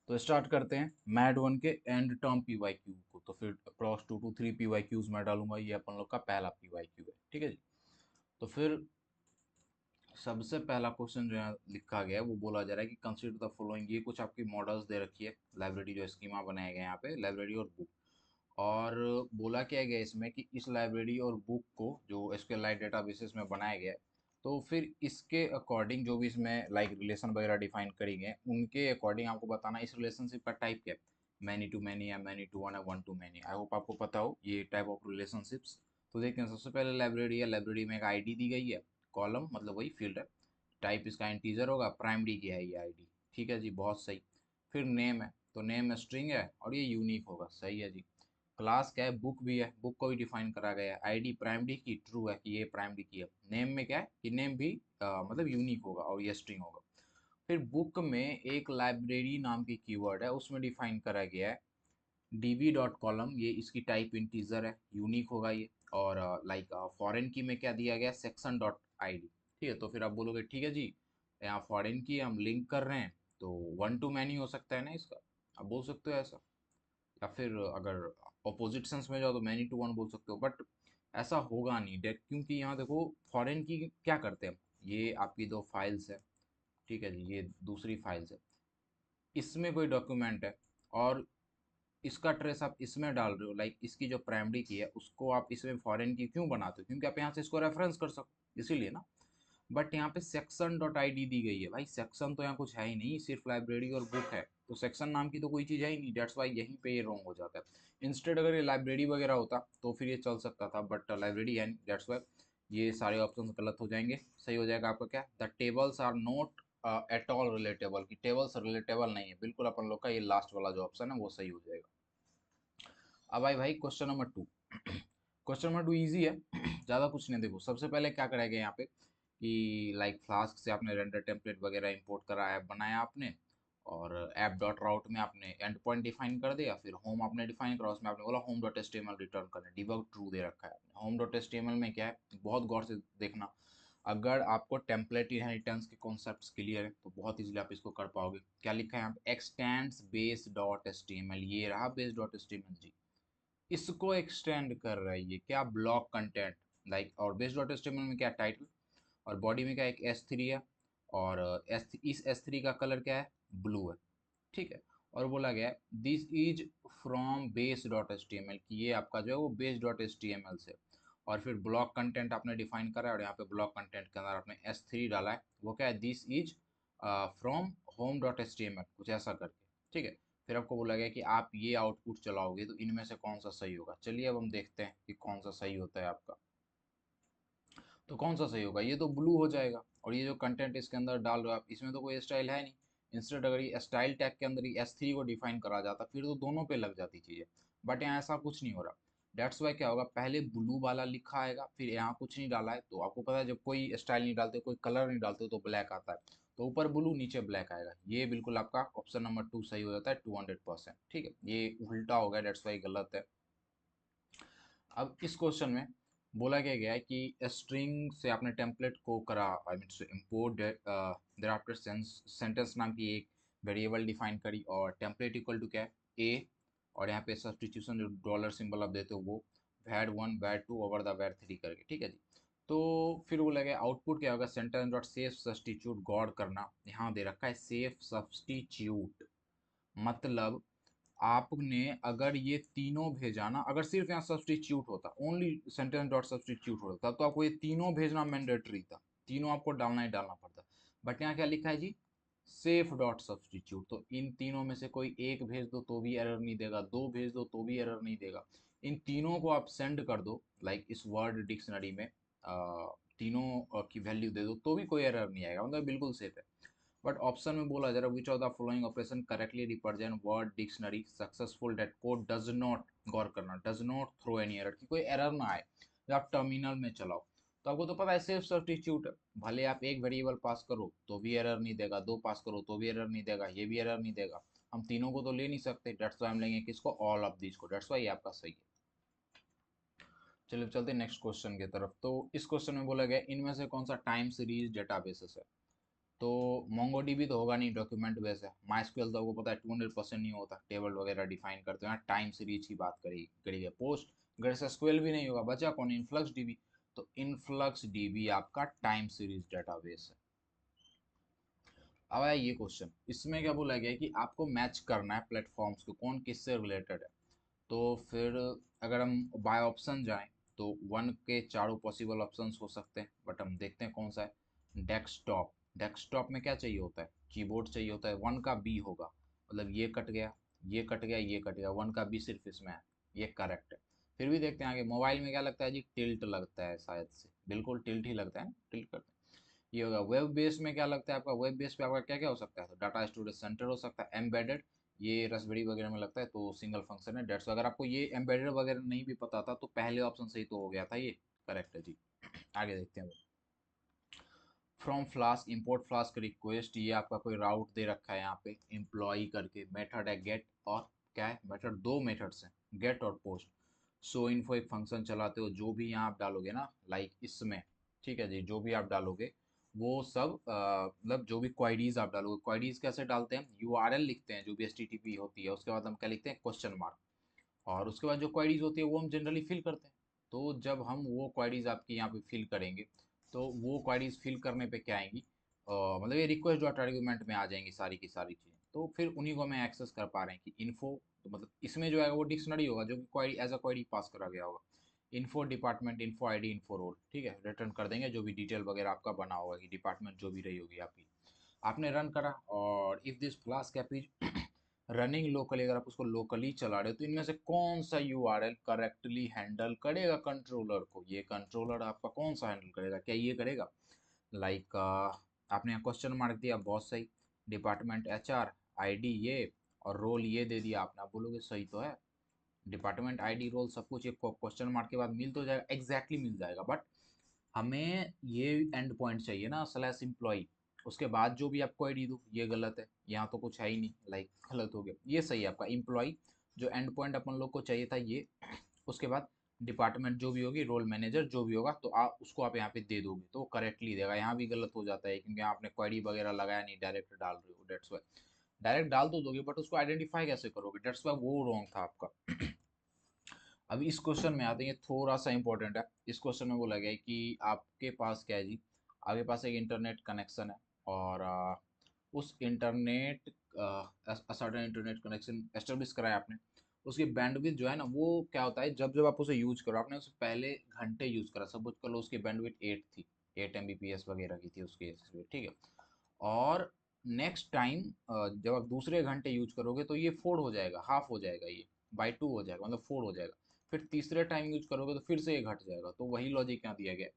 तो स्टार्ट करते हैं मैड वन के end term P Y Q को। तो फिर approx 2 to 3 P Y Qs मैं डालूंगा, ये अपन लोग का पहला पी वाई क्यू है, ठीक है जी। तो फिर सबसे पहला क्वेश्चन जो यहाँ लिखा गया है वो बोला जा रहा है कि कंसीडर द फॉलोइंग। ये कुछ आपकी मॉडल्स दे रखी है, लाइब्रेरी जो स्कीमा बनाए गए हैं यहाँ पे, लाइब्रेरी और बुक। और बोला क्या गया इसमें कि इस लाइब्रेरी और बुक को जो एसक्यूएलआइट डेटाबेसेस में बनाया गया है, तो फिर इसके अकॉर्डिंग जो भी इसमें लाइक रिलेशन वगैरह डिफाइन करी गए उनके अकॉर्डिंग आपको बताना इस रिलेशनशिप का टाइप क्या है। मैनी टू मैनी या मैनी टू वन या one two many. I hope आपको पता हो ये टाइप ऑफ रिलेशनशिप्स। तो देखते हैं, सबसे पहले लाइब्रेरी है, लाइब्रेरी में एक आईडी दी गई है, कॉलम मतलब वही फील्ड है, टाइप इसका इंटीजर होगा, प्राइमरी की है ये आईडी, ठीक है जी, बहुत सही। फिर नेम है, तो नेम स्ट्रिंग है और ये यूनिक होगा, सही है जी। क्लास क्या है, बुक भी है, बुक को भी डिफाइन करा गया है। आईडी प्राइमरी की ट्रू है कि ये प्राइमरी की है। नेम में क्या है कि नेम भी मतलब यूनिक होगा और ये स्ट्रिंग होगा। फिर बुक में एक लाइब्रेरी नाम की कीवर्ड है, उसमें डिफाइन करा गया है डीबी डॉट कॉलम, ये इसकी टाइप इंटीजर है, यूनिक होगा ये। और लाइक फॉरेन की में क्या दिया गया, सेक्शन डॉट आईडी, ठीक है। तो फिर आप बोलोगे ठीक है जी, यहाँ फॉरेन की हम लिंक कर रहे हैं तो वन टू मैनी हो सकता है ना इसका, आप बोल सकते हो ऐसा। या फिर अगर अपोजिट सेंस में जाओ तो मैनी टू वन बोल सकते हो, बट ऐसा होगा नहीं डेट, क्योंकि यहाँ देखो फॉरेन की क्या करते हैं, ये आपकी दो फाइल्स है, ठीक है जी, ये दूसरी फाइल्स है, इसमें कोई डॉक्यूमेंट है और इसका ट्रेस आप इसमें डाल रहे हो, लाइक इसकी जो प्राइमरी की है उसको आप इसमें फॉरेन की क्यों बनाते हो, क्योंकि आप यहाँ से इसको रेफरेंस कर सको इसीलिए ना। बट यहाँ पे सेक्शन डॉट आई डी दी गई है, भाई सेक्शन तो यहाँ कुछ है ही नहीं, सिर्फ लाइब्रेरी और बुक है, तो सेक्शन नाम की तो कोई चीज़ है ही नहीं, डेट्स वाई यहीं पे ये रॉन्ग हो जाता है। इंस्टेड अगर ये लाइब्रेरी वगैरह होता तो फिर ये चल सकता था, बट लाइब्रेरी है नहीं, डेट्स वाई ये सारे ऑप्शन गलत हो जाएंगे। सही हो जाएगा आपका क्या, the tables are not at all relatable, कि टेबल्स रिलेटेबल नहीं है बिल्कुल अपन लोग का, ये लास्ट वाला जो ऑप्शन है वो सही हो जाएगा। अब आई भाई question number two. Question number two easy है, ज़्यादा कुछ नहीं। देखो सबसे पहले क्या कराया यहाँ पे कि लाइक फ्लास्क से आपने रेंडर टेम्पलेट वगैरह इंपोर्ट करा, ऐप बनाया आपने, और ऐप डॉट राउट में आपने एंड पॉइंट डिफाइन कर दिया। फिर होम आपने डिफाइन करा, उसमें आपने बोला home dot H T M L return करना, डिबग ट्रू दे रखा है आपने। Home dot H T M L में क्या है, बहुत गौर से देखना, अगर आपको टेम्पलेट इनहेरिटेंस के कॉन्सेप्ट्स क्लियर है तो बहुत इजीली आप इसको कर पाओगे। क्या लिखा है यहाँ पे, extends base dot H T M L, ये रहा base dot H T M L जी, इसको एक्सटेंड कर रहा है ये क्या, ब्लॉक कंटेंट, लाइक। और बेस डॉट एचटीएमएल में क्या, टाइटल, और बॉडी में क्या, एक एस थ्री है, और इस एस थ्री का कलर क्या है, ब्लू है, ठीक है। और बोला गया है this is from base dot H T M L, की ये आपका जो है वो base dot H T M L से। और फिर ब्लॉक कंटेंट आपने डिफाइन करा है और यहाँ पे ब्लॉक कंटेंट के अंदर आपने एस थ्री डाला है, वो क्या है, this is from home dot H T M L, कुछ ऐसा करके, ठीक है। फिर आपको बोला गया कि आप ये आउटपुट चलाओगे तो इनमें से कौन सा सही होगा। चलिए अब हम देखते हैं कि कौन सा सही होता है आपका। तो कौन सा सही होगा, ये तो ब्लू हो जाएगा, और ये जो कंटेंट इसके अंदर डाल रहे हो आप, इसमें तो कोई स्टाइल है नहीं। इंस्टेड अगर ये स्टाइल टैग के अंदर एस थ्री को डिफाइन करा जाता फिर तो दोनों पे लग जाती चीज़ें, बट यहाँ ऐसा कुछ नहीं हो रहा। डेट्स वाई क्या होगा, पहले ब्लू वाला लिखा आएगा, फिर यहाँ कुछ नहीं डाला है, तो आपको पता है जब कोई स्टाइल नहीं डालते, कोई कलर नहीं डालते तो ब्लैक आता है, तो ऊपर ब्लू नीचे ब्लैक आएगा। ये बिल्कुल आपका ऑप्शन नंबर टू सही हो जाता है 200%, ठीक है। ये उल्टा हो गया, डेट्स वाई गलत है। अब इस क्वेश्चन में बोला क्या गया है कि स्ट्रिंग से आपने टेम्पलेट को करा, I mean import there after sentence नाम की एक वेरिएबल डिफाइन करी, और टेम्पलेट इक्वल टू क्या है, ए, और यहाँ पे सब्सटीट्यूशन जो डॉलर सिंबल आप देते हो वो वैड वन वैड टू ओवर द वैड थ्री करके, ठीक है जी। तो फिर वो लगे आउटपुट क्या होगा, सेंटेंस डॉट सेफ सब्सटीट्यूट, गौर करना यहाँ दे रखा है सेफ सब्सटीट्यूट, मतलब आपने अगर ये तीनों भेजा ना, अगर सिर्फ यहाँ सब्सटीट्यूट होता, ओनली सेंटेंस डॉट सब्सटीट्यूट होता, तो आपको ये तीनों भेजना मैंडेटरी था, तीनों आपको डालना ही डालना पड़ता। बट यहाँ क्या लिखा है जी, सेफ डॉट सब्सटीट्यूट, तो इन तीनों में से कोई एक भेज दो तो भी एरर नहीं देगा, दो भेज दो तो भी एरर नहीं देगा, इन तीनों को आप सेंड कर दो, लाइक इस वर्ड डिक्शनरी में तीनों की वैल्यू दे दो तो भी कोई एरर नहीं आएगा, मतलब बिल्कुल सेफ है। बट ऑप्शन में बोला जा रहा है which of the following operation correctly represent word dictionary successful that code does not, गौर करना, does not throw any error, कि कोई एरर ना आए जब आप टर्मिनल में चलाओ। तो आपको तो पता है सेफ सब्स्टिट्यूट, भले आप एक वेरिएबल पास करो तो भी एरर नहीं देगा, दो पास करो तो भी एरर नहीं देगा, ये भी एरर नहीं देगा। हम तीनों को तो ले नहीं सकते, डेट्स वाई हम लेंगे किसको, ऑल ऑफ दिस को, डेट्स वाई आपका सही है। चलिए चलते हैं नेक्स्ट क्वेश्चन की तरफ। तो इस क्वेश्चन में बोला गया इनमें से कौन सा टाइम सीरीज डेटाबेसेस है। तो MongoDB तो होगा नहीं, डॉक्यूमेंट बेस है। MySQL तो आपको पता है 200% नहीं होता, टेबल वगैरह डिफाइन करते हैं, टाइम सीरीज की बात करी करी है। पोस्ट ग्रेस SQL भी नहीं होगा, बचा कौन, इनफ्लक्स डीबी। तो इनफ्लक्स डीबी आपका टाइम सीरीज डेटाबेस है। अब आया ये क्वेश्चन, इसमें क्या बोला गया है कि आपको मैच करना है प्लेटफॉर्म्स को, कौन किससे रिलेटेड है। तो फिर अगर हम बाय ऑप्शन जाएं तो वन के चारों पॉसिबल ऑप्शंस हो सकते हैं, बट हम देखते हैं कौन सा है। डेस्कटॉप, डेस्कटॉप में क्या चाहिए होता है, कीबोर्ड चाहिए होता है। वन का बी होगा, मतलब ये कट गया, ये कट गया, ये कट गया, वन का बी सिर्फ इसमें है, ये करेक्ट है। फिर भी देखते हैं आगे, मोबाइल में क्या लगता है जी, टिल्ट लगता है शायद से, बिल्कुल टिल्ट ही लगता है, टिल्ट करते हैं। ये होगा। वेब बेस में क्या लगता है आपका, वेब बेस पे आपका क्या क्या हो सकता है, तो डाटा स्टोरेज सेंटर हो सकता है, एम्बेडेड, ये रसबेरी वगैरह में लगता है, तो सिंगल फंक्शन है, डेट्स। अगर आपको ये एम्बेडेड वगैरह नहीं भी पता था तो पहले ऑप्शन से ही तो हो गया था, ये करेक्ट है जी। आगे देखते हैं। From flask, import flask request, ये आपका कोई राउट दे रखा है यहाँ पे, एम्प्लॉय करके मेथड है गेट, और क्या है मेथड, दो मेथड्स हैं, गेट और पोस्ट। सो इन्फो एक फंक्शन चलाते हो, जो भी यहाँ आप डालोगे ना, लाइक इसमें, ठीक है जी, जो भी आप डालोगे वो सब मतलब जो भी क्वाइरीज आप डालोगे, क्वाइरीज कैसे डालते हैं, यूआरएल लिखते हैं जो भी एचटीटीपी होती है, उसके बाद हम क्या लिखते हैं, क्वेश्चन मार्क, और उसके बाद जो क्वाइरीज होती है वो हम जनरली फिल करते हैं। तो जब हम वो क्वाइरीज आपकी यहाँ पे फिल करेंगे, तो वो क्वाइरीज फिल करने पे क्या आएंगी, मतलब ये रिक्वेस्ट डॉट आर्ग्यूमेंट में आ जाएंगी सारी की सारी चीज़ें, तो फिर उन्हीं को हमें एक्सेस कर पा रहे हैं कि इन्फो, तो मतलब इसमें जो है वो डिक्शनरी होगा जो कि क्वाइरी एज अ क्वाइरी पास करा गया होगा। Info department, info ID, info role, ठीक है, रिटर्न कर देंगे जो भी डिटेल वगैरह आपका बना होगा कि डिपार्टमेंट जो भी रही होगी आपकी, आपने रन करा। और if this flask app is running locally, अगर आप उसको लोकली चला रहे हो, तो इनमें से कौन सा यूआरएल करेक्टली हैंडल करेगा कंट्रोलर को, ये कंट्रोलर आपका कौन सा हैंडल करेगा, क्या ये करेगा, लाइक आपने यहाँ क्वेश्चन मार्क दिया, बहुत सही, डिपार्टमेंट एचआर, आईडी ये, और रोल ये दे दिया आपने, आप बोलोगे सही तो है, डिपार्टमेंट आईडी रोल सब कुछ एक क्वेश्चन मार्क के बाद मिल तो जाएगा, एग्जैक्टली मिल जाएगा, बट हमें ये एंड पॉइंट चाहिए ना, स्लैश एम्प्लॉय, उसके बाद जो भी आपको आईडी दो, ये गलत है, यहाँ तो कुछ है ही नहीं, लाइक गलत हो गया, ये सही है आपका एम्प्लॉय, जो एंड पॉइंट अपन लोग को चाहिए था ये, उसके बाद डिपार्टमेंट जो भी होगी, रोल मैनेजर जो भी होगा, तो आप उसको आप यहाँ पे दे दोगे तो वो करेक्टली देगा। यहाँ भी गलत हो जाता है क्योंकि आपने क्वेरी वगैरह लगाया नहीं, डायरेक्ट डाल रहे हो, डेट्स वाई, डायरेक्ट डाल तो दोगे बट उसको आइडेंटिफाई कैसे करोगे, डेट्स वाई वो रॉन्ग था आपका। अब इस क्वेश्चन में आते हैं, ये थोड़ा सा इंपॉर्टेंट है। इस क्वेश्चन में बोला गया है कि आपके पास क्या है जी, आपके पास एक इंटरनेट कनेक्शन है, और उस internet certain internet connection establish कराया आपने, उसकी बैंडविड्थ जो है ना, वो क्या होता है, जब जब आप उसे यूज करो, आपने उसे पहले घंटे यूज करा, सपोज कर लो उसकी बैंडविड्थ 8 थी, 8 Mbps वगैरह की थी उसकी स्पीड, ठीक है, और नेक्स्ट टाइम जब आप दूसरे घंटे यूज करोगे तो ये फोर हो जाएगा, हाफ हो जाएगा, ये बाई टू हो जाएगा, मतलब फोर हो जाएगा। फिर तीसरे टाइम यूज करोगे तो फिर से ये घट जाएगा, तो वही लॉजिक यहाँ दिया गया है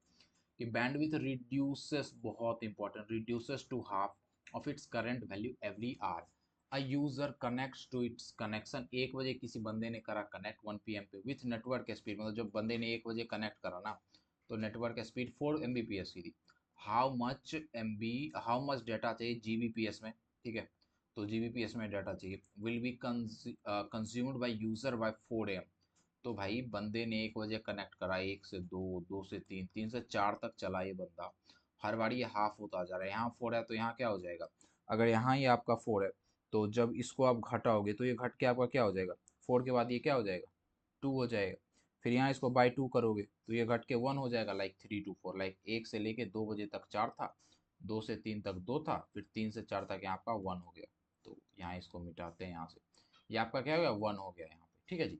कि बैंडविड्थ रिड्यूसेस, बहुत important, reduces to half of its current value every hour. A user connects to its connection, 1 बजे किसी बंदे ने करा कनेक्ट 1 PM पे विथ नेटवर्क स्पीड, मतलब जब बंदे ने 1 बजे कनेक्ट करा ना, तो नेटवर्क स्पीड 4 Mbps की थी। हाउ मच डाटा चाहिए जीबीपीएस में, ठीक है, तो जीबीपीएस में डाटा चाहिए, will be consumed by user by 4 AM। तो भाई बंदे ने 1 बजे कनेक्ट करा, 1 से 2, 2 से 3, 3 से 4 तक चला ये बंदा, हर बार ये हाफ होता जा रहा है, यहाँ 4 है तो यहाँ क्या हो जाएगा, अगर यहाँ ये आपका 4 है, तो जब इसको आप घटाओगे तो ये घट के आपका क्या हो जाएगा, 4 के बाद ये क्या हो जाएगा, 2 हो जाएगा। फिर यहाँ इसको बाई 2 करोगे तो ये घट के 1 हो जाएगा, लाइक 3 to 4, लाइक 1 से लेके 2 बजे तक 4 था, 2 से 3 तक 2 था, फिर 3 से 4 तक यहाँ आपका 1 हो गया। तो यहाँ इसको मिटाते हैं, यहाँ से ये आपका क्या हो गया, 1 हो गया यहाँ पे, ठीक है जी।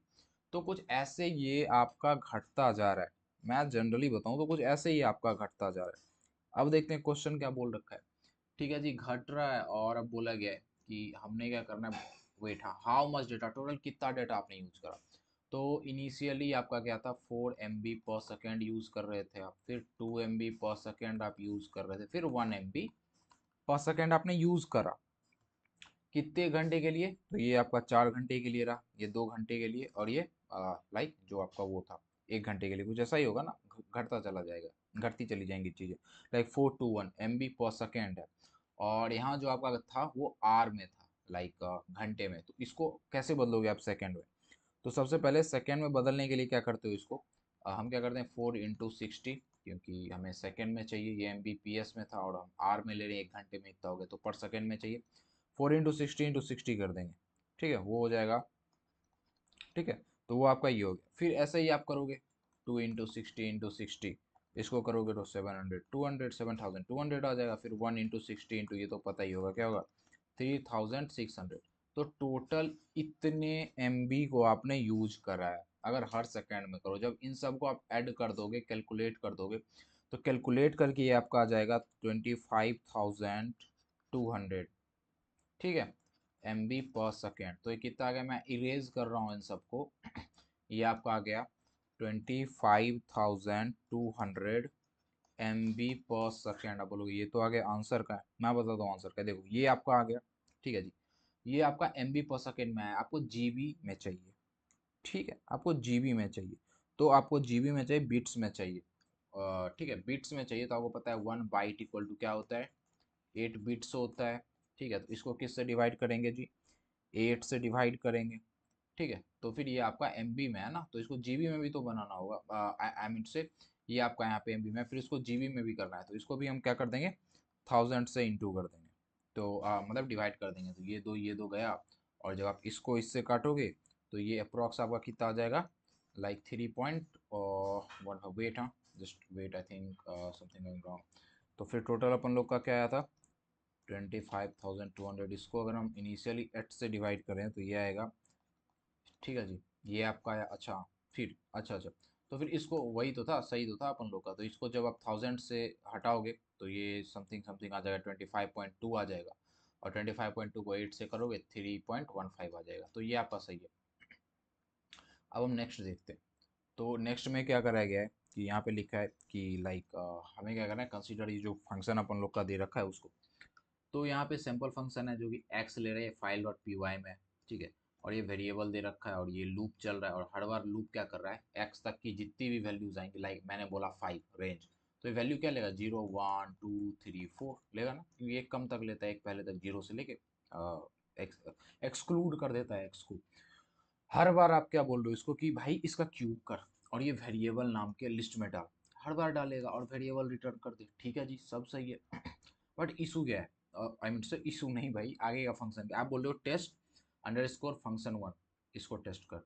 तो कुछ ऐसे ये आपका घटता जा रहा है, मैं जनरली बताऊं तो कुछ ऐसे ही आपका घटता जा रहा है। अब देखते हैं क्वेश्चन क्या बोल रखा है, ठीक है जी, घट रहा है, और अब बोला गया है कि हमने क्या करना है, वेट, हाँ, हाउ मच डेटा, टोटल कितना डेटा आपने यूज करा। तो इनिशियली आपका क्या था, 4 MB/सेकेंड यूज कर रहे थे आप, फिर 2 MB/सेकेंड आप यूज कर रहे थे, फिर 1 MB/सेकेंड आपने यूज करा, कितने घंटे के लिए, तो ये आपका 4 घंटे के लिए रहा, ये 2 घंटे के लिए, और ये लाइक जो आपका वो था 1 घंटे के लिए, कुछ ऐसा ही होगा ना, घटता चला जाएगा, घटती चली जाएंगी चीज़ें, लाइक 4 to 1 MB/सेकेंड है। और यहाँ जो आपका था वो आर में था, लाइक घंटे में, तो इसको कैसे बदलोगे आप सेकेंड में, तो सबसे पहले सेकेंड में बदलने के लिए क्या करते हो इसको, हम क्या करते हैं 4 into 60, क्योंकि हमें सेकंड में चाहिए, ये MBPS में था और हम आर में ले रहे हैं, 1 घंटे में इतना हो गया, तो पर सेकंड में चाहिए। 4 × 60 × 60 कर देंगे, ठीक है, वो हो जाएगा। ठीक है, तो वो आपका ये हो गया। फिर ऐसे ही आप करोगे 2 × 60 × 60, इसको करोगे तो 700, 200, 7200 आ जाएगा। फिर 1 × 60 ये तो पता ही होगा क्या होगा, 3600। तो टोटल इतने MB को आपने यूज करा है। अगर हर सेकंड में करो, जब इन सब को आप ऐड कर दोगे, कैलकुलेट कर दोगे, तो कैलकुलेट करके ये आपका आ जाएगा 25,200। ठीक है, MB/सेकेंड। तो ये कितना आ गया, मैं इरेज कर रहा हूँ इन सबको। ये आपका आ गया 25,200 MB/सेकेंड। आप बोलोगे ये तो आ गया आंसर का है, मैं बताता हूँ आंसर का। देखो ये आपका आ गया, ठीक है जी, ये आपका MB/सेकेंड में है, आपको GB में चाहिए। ठीक है, आपको GB में चाहिए, तो आपको GB में चाहिए, बिट्स में चाहिए। ठीक है, बिट्स में चाहिए, तो आपको पता है 1 बाइट इक्वल टू क्या होता है, 8 बिट्स होता है। ठीक है, तो इसको किससे डिवाइड करेंगे जी, 8 से डिवाइड करेंगे। ठीक है, तो फिर ये आपका MB में है ना, तो इसको GB में भी तो बनाना होगा। आई मीन से ये आपका यहाँ पे MB में, फिर इसको GB में भी करना है, तो इसको भी हम क्या कर देंगे, 1000 से इंटू कर देंगे। तो मतलब डिवाइड कर देंगे, तो ये दो गया। और जब आप इसको इससे काटोगे तो ये अप्रॉक्स आपका कितना आ जाएगा, लाइक 3.1। वेट, हाँ just wait, I think something going wrong. तो फिर टोटल अपन लोग का क्या आया था, 25,200। इसको अगर हम इनिशियली 8 से डिवाइड करें तो ये आएगा। ठीक है जी, ये आपका है। अच्छा, फिर अच्छा, तो फिर इसको वही तो था, सही तो था अपन लोग का। तो इसको जब आप 1000 से हटाओगे तो ये समथिंग समथिंग आ जाएगा, 25.2 आ जाएगा। और 25.2 को 8 से करोगे 3.15 आ जाएगा। तो ये आपका सही है। अब हम नेक्स्ट देखते हैं। तो नेक्स्ट में क्या करा गया है कि यहाँ पे लिखा है कि लाइक हमें क्या करना है, कंसीडर ये जो फंक्शन अपन लोग का दे रखा है उसको। तो यहाँ पे सैम्पल फंक्शन है जो कि x ले रहे हैं फाइल डॉट पी वाई में। ठीक है, और ये वेरिएबल दे रखा है और ये लूप चल रहा है, और हर बार लूप क्या कर रहा है, x तक की जितनी भी वैल्यूज आएंगी, लाइक मैंने बोला 5 रेंज, तो ये वैल्यू क्या लेगा, 0 1 2 3 4 लेगा ना, क्योंकि एक कम तक लेता है, एक पहले तक 0 से लेके एक्सक्लूड कर देता है x को। हर बार आप क्या बोल रहे हो इसको कि भाई इसका क्यूब कर और ये वेरिएबल नाम के लिस्ट में डाल, हर बार डालेगा और वेरिएबल रिटर्न कर दे। ठीक है जी, सब सही है। बट इशू क्या है, आई मीन से इशू नहीं भाई, आगे का फंक्शन आप बोल रहे हो टेस्ट अंडरस्कोर फंक्शन 1, इसको टेस्ट कर।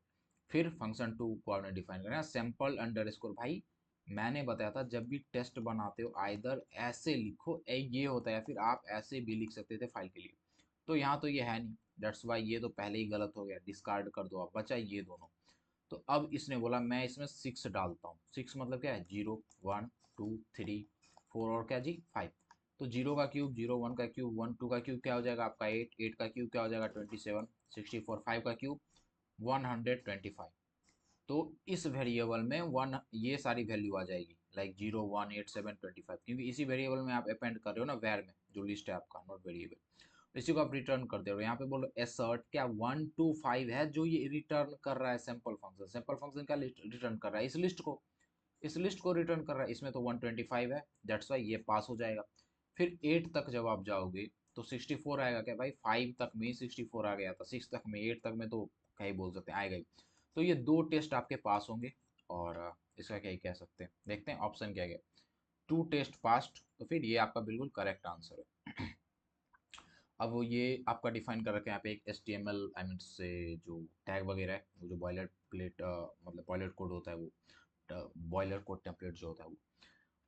फिर फंक्शन 2 को आपने डिफाइन करना है सैम्पल अंडरस्कोर। भाई मैंने बताया था जब भी टेस्ट बनाते हो आइदर ऐसे लिखो, ये होता है, या फिर आप ऐसे भी लिख सकते थे फाइल के लिए। तो यहाँ तो ये है नहीं, दैट्स वाई ये तो पहले ही गलत हो गया, डिस्कार्ड कर दो आप, बचा ये दोनों। तो अब इसने बोला मैं इसमें 6 डालता हूँ। 6 मतलब क्या है, 0 1 2 3 4 और क्या जी 5। तो 0 का क्यूब 0, 1 का क्यूब 1, 2 का क्यूब क्या हो जाएगा आपका 8, 8 का क्यूब क्या हो जाएगा 27, 64, 5 का क्यूब 125। तो इस वेरिएबल में वन ये सारी वैल्यू आ जाएगी, लाइक 0 1 8 7 25, क्योंकि इसी वेरिएबल में आप अपेंड कर रहे हो ना, वेर में जो लिस्ट है आपका, नॉट वेरिएबल। इसी को आप रिटर्न कर दे रहे हो। यहाँ पे बोलो एसर्ट क्या 1 2 5 है जो ये रिटर्न कर रहा है, सैंपल फंक्शन। सैंपल फंक्शन का रिटर्न कर रहा है इस लिस्ट को रिटर्न कर रहा है। इसमें तो 125 है, दैट्स वाई ये पास हो जाएगा। फिर 8 तक जब आप जाओगे तो 64 आएगा क्या भाई, 5 तक में ही 64 आ गया था, 6 तक में, 8 तक में तो क्या ही बोल सकते हैं, आएगा ही। तो ये दो टेस्ट आपके पास होंगे। और इसका क्या ही कह सकते हैं, देखते हैं ऑप्शन क्या गया, 2 टेस्ट पास्ट। तो फिर ये आपका बिल्कुल करेक्ट आंसर है। अब वो ये आपका डिफाइन कर रखे हैं यहाँ पे एक HTML आई मीन से जो टैग वगैरह है, वो जो बॉयलर प्लेट मतलब बॉयलर कोड होता है, वो बॉयलर कोड टेम्पलेट जो होता है वो।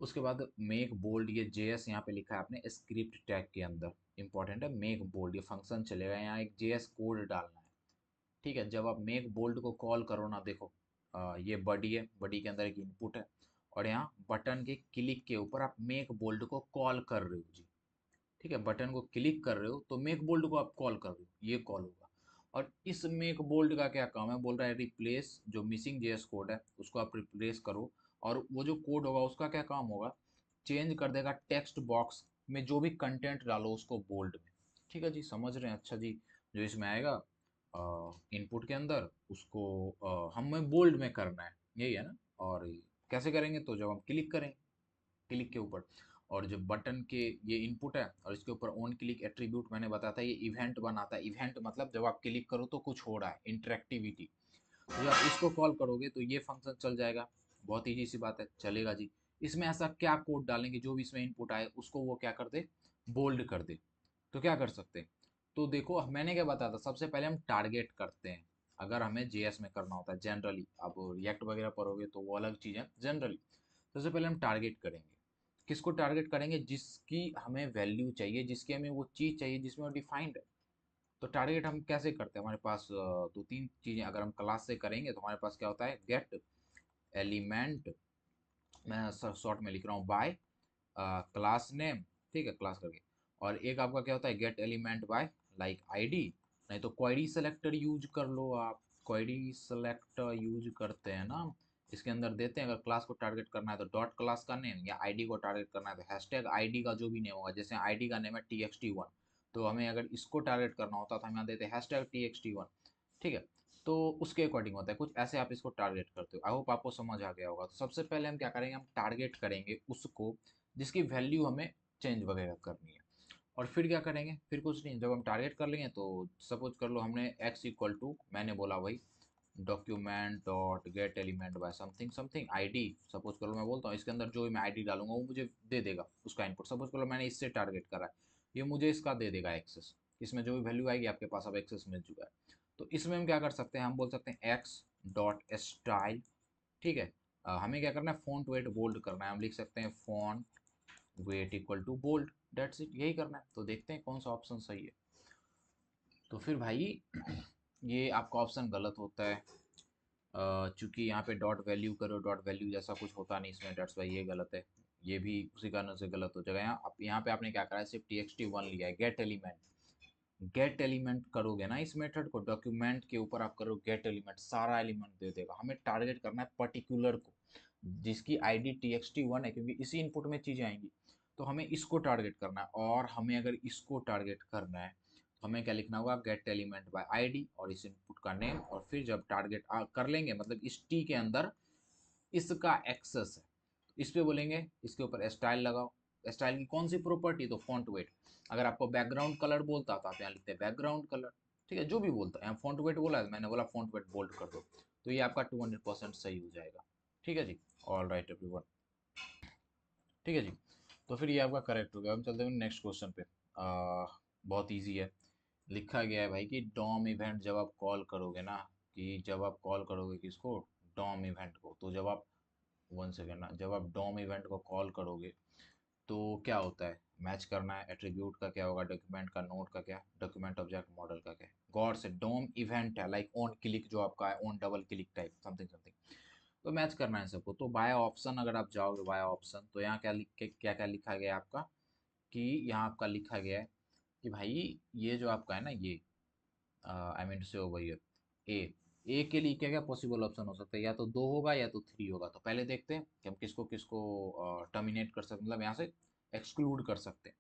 उसके बाद मेक बोल्ड, ये JS यहाँ पे लिखा है आपने स्क्रिप्ट टैग के अंदर, इंपॉर्टेंट है मेक बोल्ड, ये फंक्शन चलेगा, यहाँ एक JS कोड डालना है। ठीक है, जब आप मेक बोल्ड को कॉल करो ना, देखो ये बॉडी है, बॉडी के अंदर एक इनपुट है, और यहाँ बटन के क्लिक के ऊपर आप मेक बोल्ड को कॉल कर रहे हो जी। ठीक है, बटन को क्लिक कर रहे हो तो मेक बोल्ड को आप कॉल कर रहे हो, ये कॉल होगा। और इस मेक बोल्ड का क्या काम है, बोल रहा है रिप्लेस जो मिसिंग JS कोड है उसको आप रिप्लेस करो। और वो जो कोड होगा उसका क्या काम होगा, चेंज कर देगा टेक्स्ट बॉक्स में जो भी कंटेंट डालो उसको बोल्ड में। ठीक है जी, समझ रहे हैं। अच्छा जी, जो इसमें आएगा इनपुट के अंदर उसको हमें बोल्ड में करना है, यही है ना। और कैसे करेंगे, तो जब हम क्लिक करेंगे क्लिक के ऊपर, और जो बटन के ये इनपुट है और इसके ऊपर ऑन क्लिक एट्रीब्यूट मैंने बताया था, ये इवेंट बनाता है। इवेंट मतलब जब आप क्लिक करो तो कुछ हो रहा है, इंटरेक्टिविटी। तो जब आप इसको कॉल करोगे तो ये फंक्शन चल जाएगा, बहुत ईजी सी बात है, चलेगा जी। इसमें ऐसा क्या कोड डालेंगे, जो भी इसमें इनपुट आए उसको वो क्या कर दे, बोल्ड कर दे। तो क्या कर सकते हैं, तो देखो मैंने क्या बताया था, सबसे पहले हम टारगेट करते हैं। अगर हमें जेएस में करना होता है जनरली, अब रिएक्ट वगैरह पढ़ोगे तो वो अलग चीज़ है। जनरली सबसे पहले हम टारगेट करेंगे। किसको टारगेट करेंगे, जिसकी हमें वैल्यू चाहिए, जिसकी हमें वो चीज़ चाहिए जिसमें वो डिफाइंड है। तो टारगेट हम कैसे करते हैं, हमारे पास दो तीन चीज़ें अगर हम क्लास से करेंगे तो हमारे पास क्या होता है, गेट एलिमेंट, मैं शॉर्ट में लिख रहा हूँ, बाय क्लास नेम, ठीक है, क्लास करके। और एक आपका क्या होता है, gate element by like ID, नहीं तो क्वेरी सेलेक्टर यूज कर लो आप। क्वेरी सेलेक्टर यूज करते हैं ना, इसके अंदर देते हैं, अगर क्लास को टारगेट करना है तो डॉट क्लास का नेम, या आईडी को टारगेट करना है तो हैशटैग आईडी का जो भी नेम होगा। जैसे आईडी का नेम है txt1, तो हमें अगर इसको टारगेट करना होता तो हम यहाँ देते हैशटैग txt1, ठीक है। तो उसके अकॉर्डिंग होता है कुछ ऐसे, आप इसको टारगेट करते हो। आई होप आपको समझ आ गया होगा। तो सबसे पहले हम क्या करेंगे, हम टारगेट करेंगे उसको जिसकी वैल्यू हमें चेंज वगैरह करनी है। और फिर क्या करेंगे, फिर कुछ नहीं, जब हम टारगेट कर लेंगे तो सपोज कर लो हमने x इक्वल टू, मैंने बोला भाई document dot gate element by something something ID, suppose कर लो मैं बोलता हूँ इसके अंदर जो भी मैं आईडी डालूंगा वो मुझे दे देगा उसका इनपुट। सपोज कर लो मैंने इससे टारगेट करा है, ये मुझे इसका दे देगा एक्सेस, इसमें जो भी वैल्यू आएगी आपके पास अब एक्सेस मिल चुका है। तो इसमें हम क्या कर सकते हैं, हम बोल सकते हैं एक्स डॉट स्टाइल, ठीक है। हमें क्या करना है, फॉन्ट वेट बोल्ड करना है, हम लिख सकते हैं font weight equal to bold, that's it, यही करना है। तो देखते हैं कौन सा ऑप्शन सही है। तो फिर भाई ये आपका ऑप्शन गलत होता है, चूंकि यहाँ पे डॉट वैल्यू करो, डॉट वैल्यू जैसा कुछ होता नहीं इसमें, डेट्स वाई ये गलत है। ये भी उसी कारण से गलत हो जाएगा। यहाँ पे आपने क्या करा है, सिर्फ txt1 लिया है, गेट एलिमेंट। गेट एलिमेंट करोगे ना इस मेथड को, डॉक्यूमेंट के ऊपर आप करो गेट एलिमेंट, सारा एलिमेंट दे देगा। हमें टारगेट करना है पर्टिकुलर को, जिसकी आईडी txt1 है, क्योंकि इसी इनपुट में चीज़ें आएंगी। तो हमें इसको टारगेट करना है, और हमें अगर इसको टारगेट करना है तो हमें क्या लिखना होगा, गेट एलिमेंट बाय आईडी और इस इनपुट का नेम। और फिर जब टारगेट कर लेंगे, मतलब इस टी के अंदर इसका एक्सेस है, तो इस पे बोलेंगे इसके ऊपर स्टाइल लगाओ। स्टाइल की कौन सी प्रॉपर्टी, तो फॉन्ट वेट। अगर आपको बैकग्राउंड कलर बोलता तो आप यहाँ लिखते हैं बैकग्राउंड कलर, ठीक है, जो भी बोलता है। यहाँ फॉन्ट वेट बोला है, मैंने बोला फॉन्ट वेट बोल्ड कर दो, तो ये आपका 200% सही हो जाएगा। ठीक है जी, ऑल राइट एवरीवन, ठीक है जी। तो फिर ये आपका करेक्ट हो गया। हम चलते हैं नेक्स्ट क्वेश्चन पे। बहुत इजी है, लिखा गया है भाई कि डॉम इवेंट जब आप कॉल करोगे ना, कि जब आप कॉल करोगे किसको, डॉम इवेंट को, तो जब आप, वन सेकेंड ना, जब आप डॉम इवेंट को कॉल करोगे तो क्या होता है, मैच करना है एट्रीब्यूट का क्या होगा, डॉक्यूमेंट का, नोड का क्या, डॉक्यूमेंट ऑब्जेक्ट मॉडल का क्या। गौर से, डोम इवेंट है लाइक ऑन क्लिक जो आपका है, on double click type something something, तो मैच करना है सबको। तो बाय ऑप्शन अगर आप जाओगे, बाय ऑप्शन, तो यहाँ क्या लिख के, क्या क्या लिखा गया है आपका, कि यहाँ आपका लिखा गया है कि भाई ये जो आपका है ना, ये आई मीन टू से ओवर हियर, ए, ए के लिए क्या क्या पॉसिबल ऑप्शन हो सकता है, या तो दो होगा या तो थ्री होगा। तो पहले देखते हैं कि हम किसको किसको टर्मिनेट कर सकते, मतलब यहाँ से एक्सक्लूड कर सकते हैं।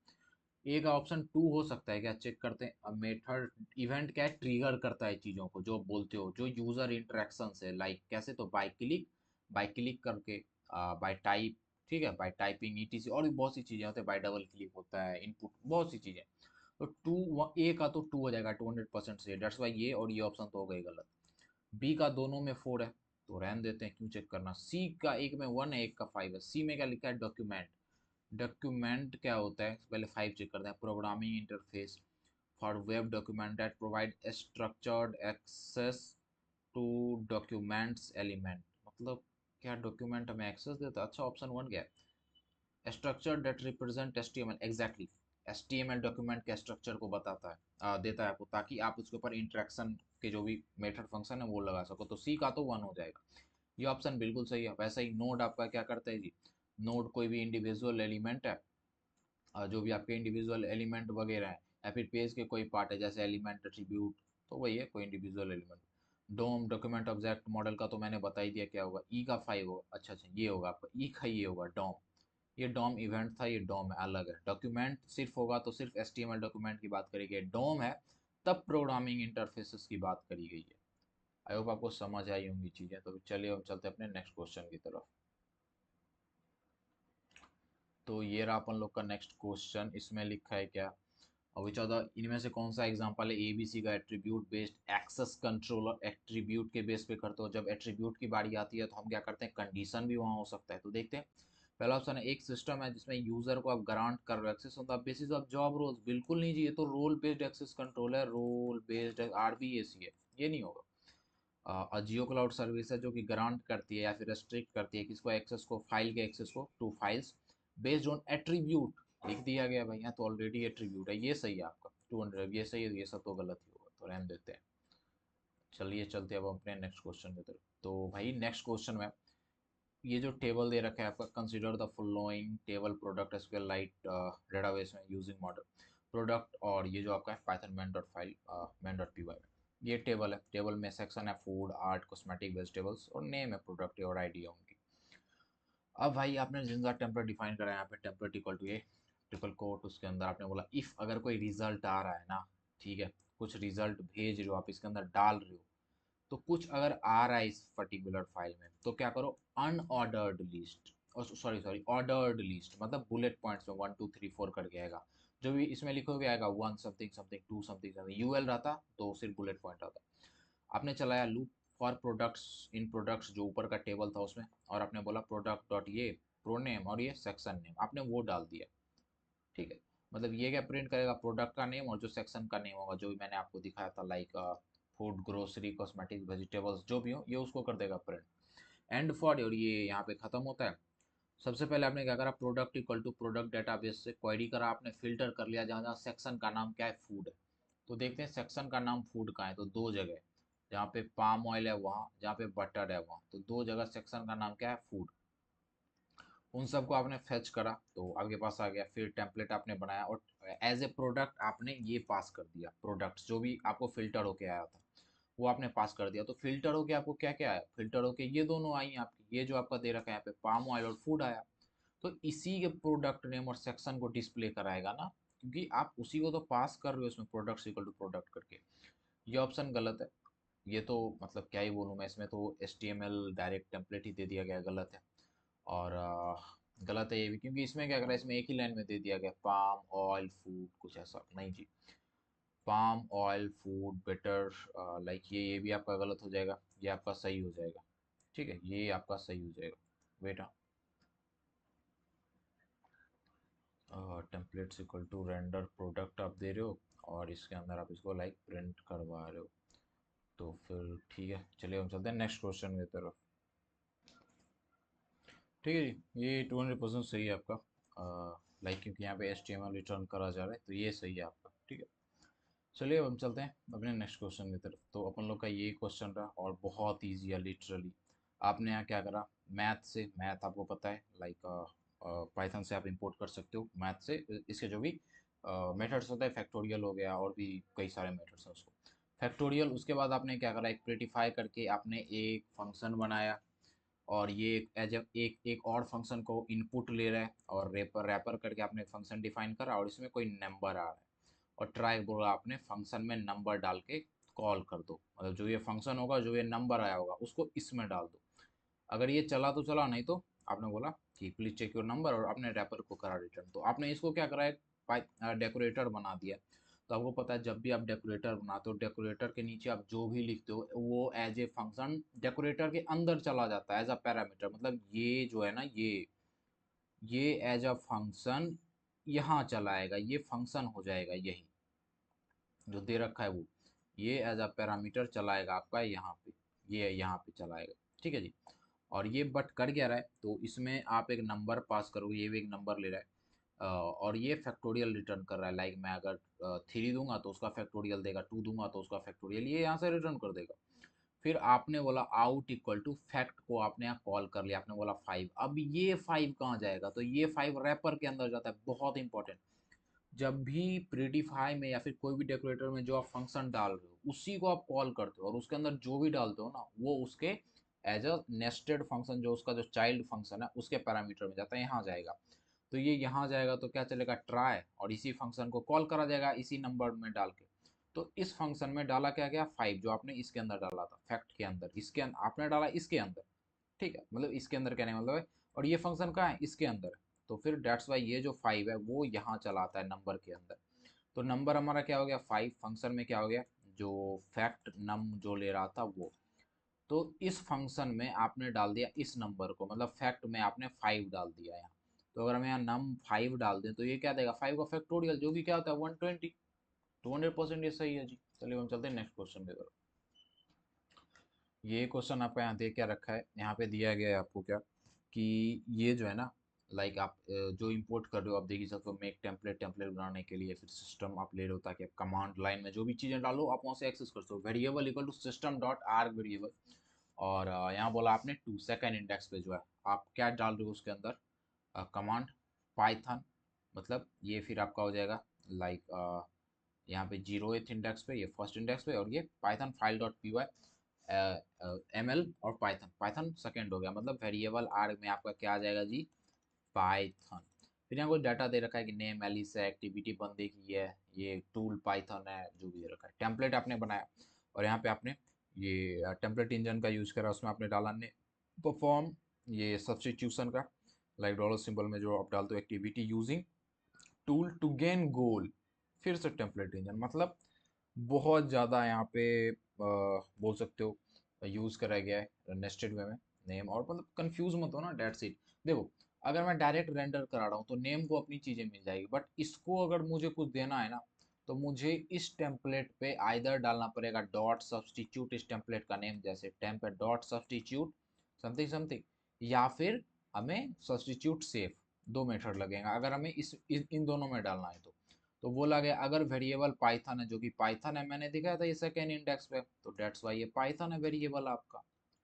ए का ऑप्शन टू हो सकता है क्या, चेक करते हैं। अब मेथड इवेंट क्या है, ट्रिगर करता है चीज़ों को, जो बोलते हो, जो यूज़र इंटरेक्शन है, लाइक कैसे, तो बाय क्लिक करके, बाय टाइप, ठीक है, बाय टाइपिंग ईटीसी, और भी बहुत सी चीज़ें होती है, बाय डबल क्लिक होता है, इनपुट, बहुत सी चीज़ें। तो टू, ए का तो टू हो जाएगा 200% से, डेट्स वाई ये और ये ऑप्शन तो हो गए गलत। बी का दोनों में फोर है, तो रहने देते हैं, क्यों चेक करना। सी का एक में वन है, एक का फाइव है। सी में क्या लिखा है, डॉक्यूमेंट। डॉक्यूमेंट क्या होता है, पहले फाइव चेक करते हैं, programming interface for web document that provide structured access to documents element, मतलब क्या डॉक्यूमेंट हमें एक्सेस देता है। अच्छा, ऑप्शन वन क्या है, structure that represent HTML, exactly HTML document के स्ट्रक्चर को बताता है, देता है आपको, ताकि आप उसके ऊपर इंटरेक्शन के जो भी मेथड फंक्शन है वो लगा सको। तो सी का तो वन हो जाएगा, ये ऑप्शन बिल्कुल सही है। वैसे ही नोड आपका क्या करता है जी, नोड कोई भी इंडिविजुअल एलिमेंट है, जो भी आपके इंडिविजुअल एलिमेंट वगैरह हैं, या फिर पेज के कोई पार्ट है जैसे एलिमेंट एट्रीब्यूट, तो वही है, कोई इंडिविजुअल एलिमेंट। डोम डॉक्यूमेंट ऑब्जेक्ट मॉडल का तो मैंने बता ही दिया क्या होगा, ई का फाइव होगा। अच्छा अच्छा, ये होगा आपका ई का, ये होगा डॉम। ये डॉम इवेंट था, ये डॉम अलग है। डॉक्यूमेंट सिर्फ होगा तो सिर्फ एचटीएमएल डॉक्यूमेंट की बात करी गई, डॉम है तब प्रोग्रामिंग इंटरफेसेस की बात करी गई है। आई होप आपको समझ आई होंगी चीज़ें। तो चलिए हम चलते हैं अपने नेक्स्ट क्वेश्चन की तरफ। तो ये रहा अपन लोग का नेक्स्ट क्वेश्चन, इसमें लिखा है क्या, विच आर द, इनमें से कौन सा एग्जांपल है एबीसी का attribute based access controller. Attribute के बेस पे करते हो, जब एट्रीब्यूट की बारी आती है तो हम क्या करते हैं, कंडीशन भी वहाँ हो सकता है। तो देखते हैं पहला ऑप्शन है एक सिस्टम है जिसमें यूजर को आप ग्रांट कर रहे हो access on the basis of job roles, बिल्कुल नहीं जी, ये तो रोल बेस्ड एक्सेस कंट्रोल है, रोल बेस्ड आरबीएसी है, ये नहीं होगा। जियो क्लाउड सर्विस है जो कि ग्रांट करती है या फिर रेस्ट्रिक्ट करती है किसको, एक्सेस को, फाइल के एक्सेस को to files based on attribute, लिख दिया गया भाई यहाँ तो ऑलरेडी एट्रीब्यूट है, ये सही है आपका 200, ये सही है, ये सब तो गलत ही होगा, तो रहने देते हैं। चलिए चलते हैं अब अपने नेक्स्ट क्वेश्चन की तरफ। तो भाई नेक्स्ट क्वेश्चन में ये जो टेबल दे रखा है आपका, consider the following table product SQLite database में यूजिंग मॉडल प्रोडक्ट, और ये जो आपका है Python main dot file main dot P Y में ये टेबल है, टेबल में सेक्शन है फूड आर्ट कॉस्मेटिक वेजिटेबल्स और नेम है प्रोडक्ट और आईडी है उनकी। अब भाई आपने जिनका टेम्पलेट डिफाइन करा है यहाँ पे, टेम्पलेट इक्वल टू ये ट्रिपल कोट, उसके अंदर आपने बोला इफ अगर कोई रिजल्ट आ रहा है ना, ठीक है, कुछ रिजल्ट भेज रहे हो आप इसके अंदर डाल रहे हो, तो कुछ अगर आ रहा है इस पर्टिकुलर फाइल में तो क्या करो, अनऑर्डर्ड लिस्ट, और सॉरी सॉरी ऑर्डर्ड लिस्ट, मतलब बुलेट पॉइंट्स में 1 2 3 4 करके आएगा, जो भी इसमें लिखोगे आएगा 1 something something 2 something something, UL रहता तो सिर्फ बुलेट पॉइंट आता। आपने चलाया loop for products, in products जो ऊपर का टेबल था उसमें, और आपने बोला प्रोडक्ट डॉट ये प्रो नेम और ये सेक्शन नेम, आपने वो डाल दिया, ठीक है। मतलब ये क्या प्रिंट करेगा, प्रोडक्ट का नेम और जो सेक्शन का नेम होगा, जो भी मैंने आपको दिखाया था like food grocery cosmetic vegetables जो भी हो, ये उसको कर देगा प्रिंट। एंड फॉर, और ये यहाँ पे खत्म होता है। सबसे पहले आपने क्या करा, product equal to product database से क्वेरी करा, आपने फिल्टर कर लिया जहाँ जहाँ सेक्शन का नाम क्या है, फूड है। तो देखते हैं सेक्शन का नाम फूड का है, तो दो जगह है, जहाँ पे पाम ऑयल है वहाँ, जहाँ पे बटर है वहाँ, तो दो जगह सेक्शन का नाम क्या है, फूड। उन सबको आपने फेच करा तो आपके पास आ गया, फिर टेम्पलेट आपने बनाया और एज ए प्रोडक्ट आपने ये पास कर दिया, प्रोडक्ट्स जो भी आपको फिल्टर होके आया था वो आपने पास कर दिया। तो फिल्टर होके आपको क्या क्या आया, फिल्टर होके ये दोनों आई आपकी, ये जो आपका दे रखा है यहाँ पे पाम ऑयल और फूड आया, तो इसी के प्रोडक्ट नेम और सेक्शन को डिस्प्ले कराएगा ना, क्योंकि आप उसी को तो पास कर रहे हो इसमें प्रोडक्ट्स इक्वल टू प्रोडक्ट करके। ये ऑप्शन गलत है, ये तो मतलब क्या ही बोलूँ मैं, इसमें तो HTML डायरेक्ट टेम्पलेट ही दे दिया गया, गलत है। और गलत है ये भी, क्योंकि इसमें क्या करा, इसमें एक ही लाइन में दे दिया गया पाम ऑयल फूड, कुछ ऐसा नहीं जी, palm oil food better, like ये भी आपका गलत हो जाएगा, ये आपका सही हो जाएगा, ठीक है, ये आपका सही हो जाएगा। बेटा templates equal to render product आप दे रहे हो और इसके अंदर आप इसको लाइक प्रिंट करवा रहे हो, तो फिर ठीक है, चलिए हम चलते हैं नेक्स्ट क्वेश्चन की तरफ। ठीक है जी, ये 200% सही है आपका, लाइक क्योंकि यहाँ पे HTML रिटर्न करा जा रहा है, तो ये सही है आपका, ठीक है। चलिए अब हम चलते हैं अपने नेक्स्ट क्वेश्चन की तरफ। तो अपन लोग का ये क्वेश्चन रहा और बहुत ईजी है लिटरली। आपने यहाँ क्या करा, मैथ से, मैथ आपको पता है लाइक पाइथन से आप इंपोर्ट कर सकते हो, मैथ से इसके जो भी मेथड्स होता है, फैक्टोरियल हो गया और भी कई सारे मेथड्स हैं उसको, फैक्टोरियल। उसके बाद आपने क्या करा, एक प्रेटिफाई करके आपने एक फंक्शन बनाया, और ये एज एक और फंक्शन को इनपुट ले रहा है, और रैपर रैपर करके आपने फंक्शन डिफाइन करा और इसमें कोई नंबर आ रहा है, और ट्राई बोला आपने फंक्शन में नंबर डाल के कॉल कर दो, मतलब जो ये फंक्शन होगा, जो ये नंबर आया होगा उसको इसमें डाल दो। अगर ये चला तो चला, नहीं तो आपने बोला कि प्लीज चेक योर नंबर, और आपने रैपर को करा रिटर्न। तो आपने इसको क्या करा है, डेकोरेटर बना दिया। तो आपको पता है जब भी आप डेकोरेटर बनाते हो, डेकोरेटर के नीचे आप जो भी लिखते हो वो एज ए फंक्शन डेकोरेटर के अंदर चला जाता है एज अ पैरामीटर, मतलब ये जो है ना, ये एज अ फंक्शन यहाँ चलाएगा, ये फंक्शन हो जाएगा, यही जो दे रखा है वो, ये एज अ पैरामीटर चलाएगा आपका यहाँ पे, ये यहाँ पे चलाएगा, ठीक है जी। और ये बट कर क्या रहा है, तो इसमें आप एक नंबर पास करोगे, ये भी एक नंबर ले रहा है, और ये फैक्टोरियल रिटर्न कर रहा है, लाइक मैं अगर 3 दूंगा तो उसका फैक्टोरियल देगा, 2 दूंगा तो उसका फैक्टोरियल, ये यहाँ से रिटर्न कर देगा। फिर आपने बोला आउट इक्वल टू फैक्ट को आपने यहाँ कॉल कर लिया, आपने बोला 5, अब ये 5 कहाँ जाएगा, तो ये 5 रैपर के अंदर जाता है, बहुत इंपॉर्टेंट। जब भी प्रीडिफाई में या फिर कोई भी डेकोरेटर में जो आप फंक्शन डाल रहे हो उसी को आप कॉल करते हो, और उसके अंदर जो भी डालते हो ना वो उसके एज अ नेस्टेड फंक्शन, जो उसका जो चाइल्ड फंक्शन है उसके पैरामीटर में जाता है, यहाँ जाएगा। तो ये यहाँ जाएगा तो क्या चलेगा, ट्राई, और इसी फंक्शन को कॉल करा जाएगा इसी नंबर में डाल के। तो इस फंक्शन में डाला क्या गया, 5, जो आपने इसके अंदर डाला था फैक्ट के अंदर, इसके अंदर आपने डाला इसके अंदर, ठीक है, मतलब इसके अंदर कहने का मतलब है, और ये फंक्शन कहाँ है, इसके अंदर है। तो फिर डेट्स वाई ये जो 5 है वो यहाँ चलाता है नंबर के अंदर। तो नंबर हमारा क्या हो गया, 5, फंक्शन में क्या हो गया, जो फैक्ट नम जो ले रहा था वो। तो इस फंक्शन में आपने डाल दिया इस नंबर को, मतलब फैक्ट में आपने 5 डाल दिया यहाँ। तो अगर हम यहाँ नम 5 डाल दें तो ये क्या देगा, 5 का फैक्टोरियल, जो कि क्या होता है 120। 200% ये सही है जी। चलिए हम चलते हैं नेक्स्ट क्वेश्चन की तरफ। ये क्वेश्चन आपका यहाँ दे क्या रखा है, यहाँ पे दिया गया है आपको क्या, कि ये जो है ना, लाइक आप जो इंपोर्ट कर रहे हो, आप देख ही सकते हो मेक टेम्पलेट, टेम्पलेट बनाने के लिए फिर सिस्टम आप ले रहे हो, ताकि आप कमांड लाइन में जो भी चीज़ें डालो आप वहाँ से एक्सेस कर सकते हो। Variable equal to system dot arg variable, और यहाँ बोला आपने 2 सेकेंड इंडेक्स पे जो है आप क्या डाल रहे हो उसके अंदर, कमांड पाइथन, मतलब ये फिर आपका हो जाएगा लाइक यहाँ पे 0th इंडेक्स पे, ये फर्स्ट इंडेक्स पे, और ये Python file dot P Y M L, और पाइथन, पाइथन सेकेंड हो गया, मतलब वेरिएबल आर में आपका क्या आ जाएगा जी, पाइथन। फिर यहाँ कोई डाटा दे रखा है कि नेम एलिस है, एक्टिविटी बंदे की है, ये टूल पाइथन है, जो भी दे रखा है। टेम्पलेट आपने बनाया, और यहाँ पे आपने ये टेम्पलेट इंजन का यूज़ करा, उसमें आपने डाला ने परफॉर्म ये सब्सटीट्यूशन का, लाइक डॉलर सिंबल में जो आप डालते हो activity using tool to gain goal, फिर से टेम्पलेट इंजन, मतलब बहुत ज़्यादा यहाँ पे बोल सकते हो यूज़ करा गया है नेस्टेड वे में नेम, और मतलब कंफ्यूज मत हो ना, डेट्स इट। देखो, अगर मैं डायरेक्ट रेंडर करा रहा हूँ तो नेम को अपनी चीज़ें मिल जाएगी, बट इसको अगर मुझे कुछ देना है ना, तो मुझे इस टेम्पलेट पे आइदर डालना पड़ेगा डॉट सब्सटीट्यूट इस टेम्पलेट का नेम, जैसे temp dot substitute something something, या फिर हमें सब्सटीट्यूट सेफ, दो मेथड लगेगा अगर हमें इन दोनों में डालना है तो बोला गया अगर वेरिएबल पाइथन है, जो कि पाइथन है, मैंने दिखाया था ये सेकेंड इंडेक्स पे, तो डेट्स वाई ये पाइथन है वेरिएबल आपका।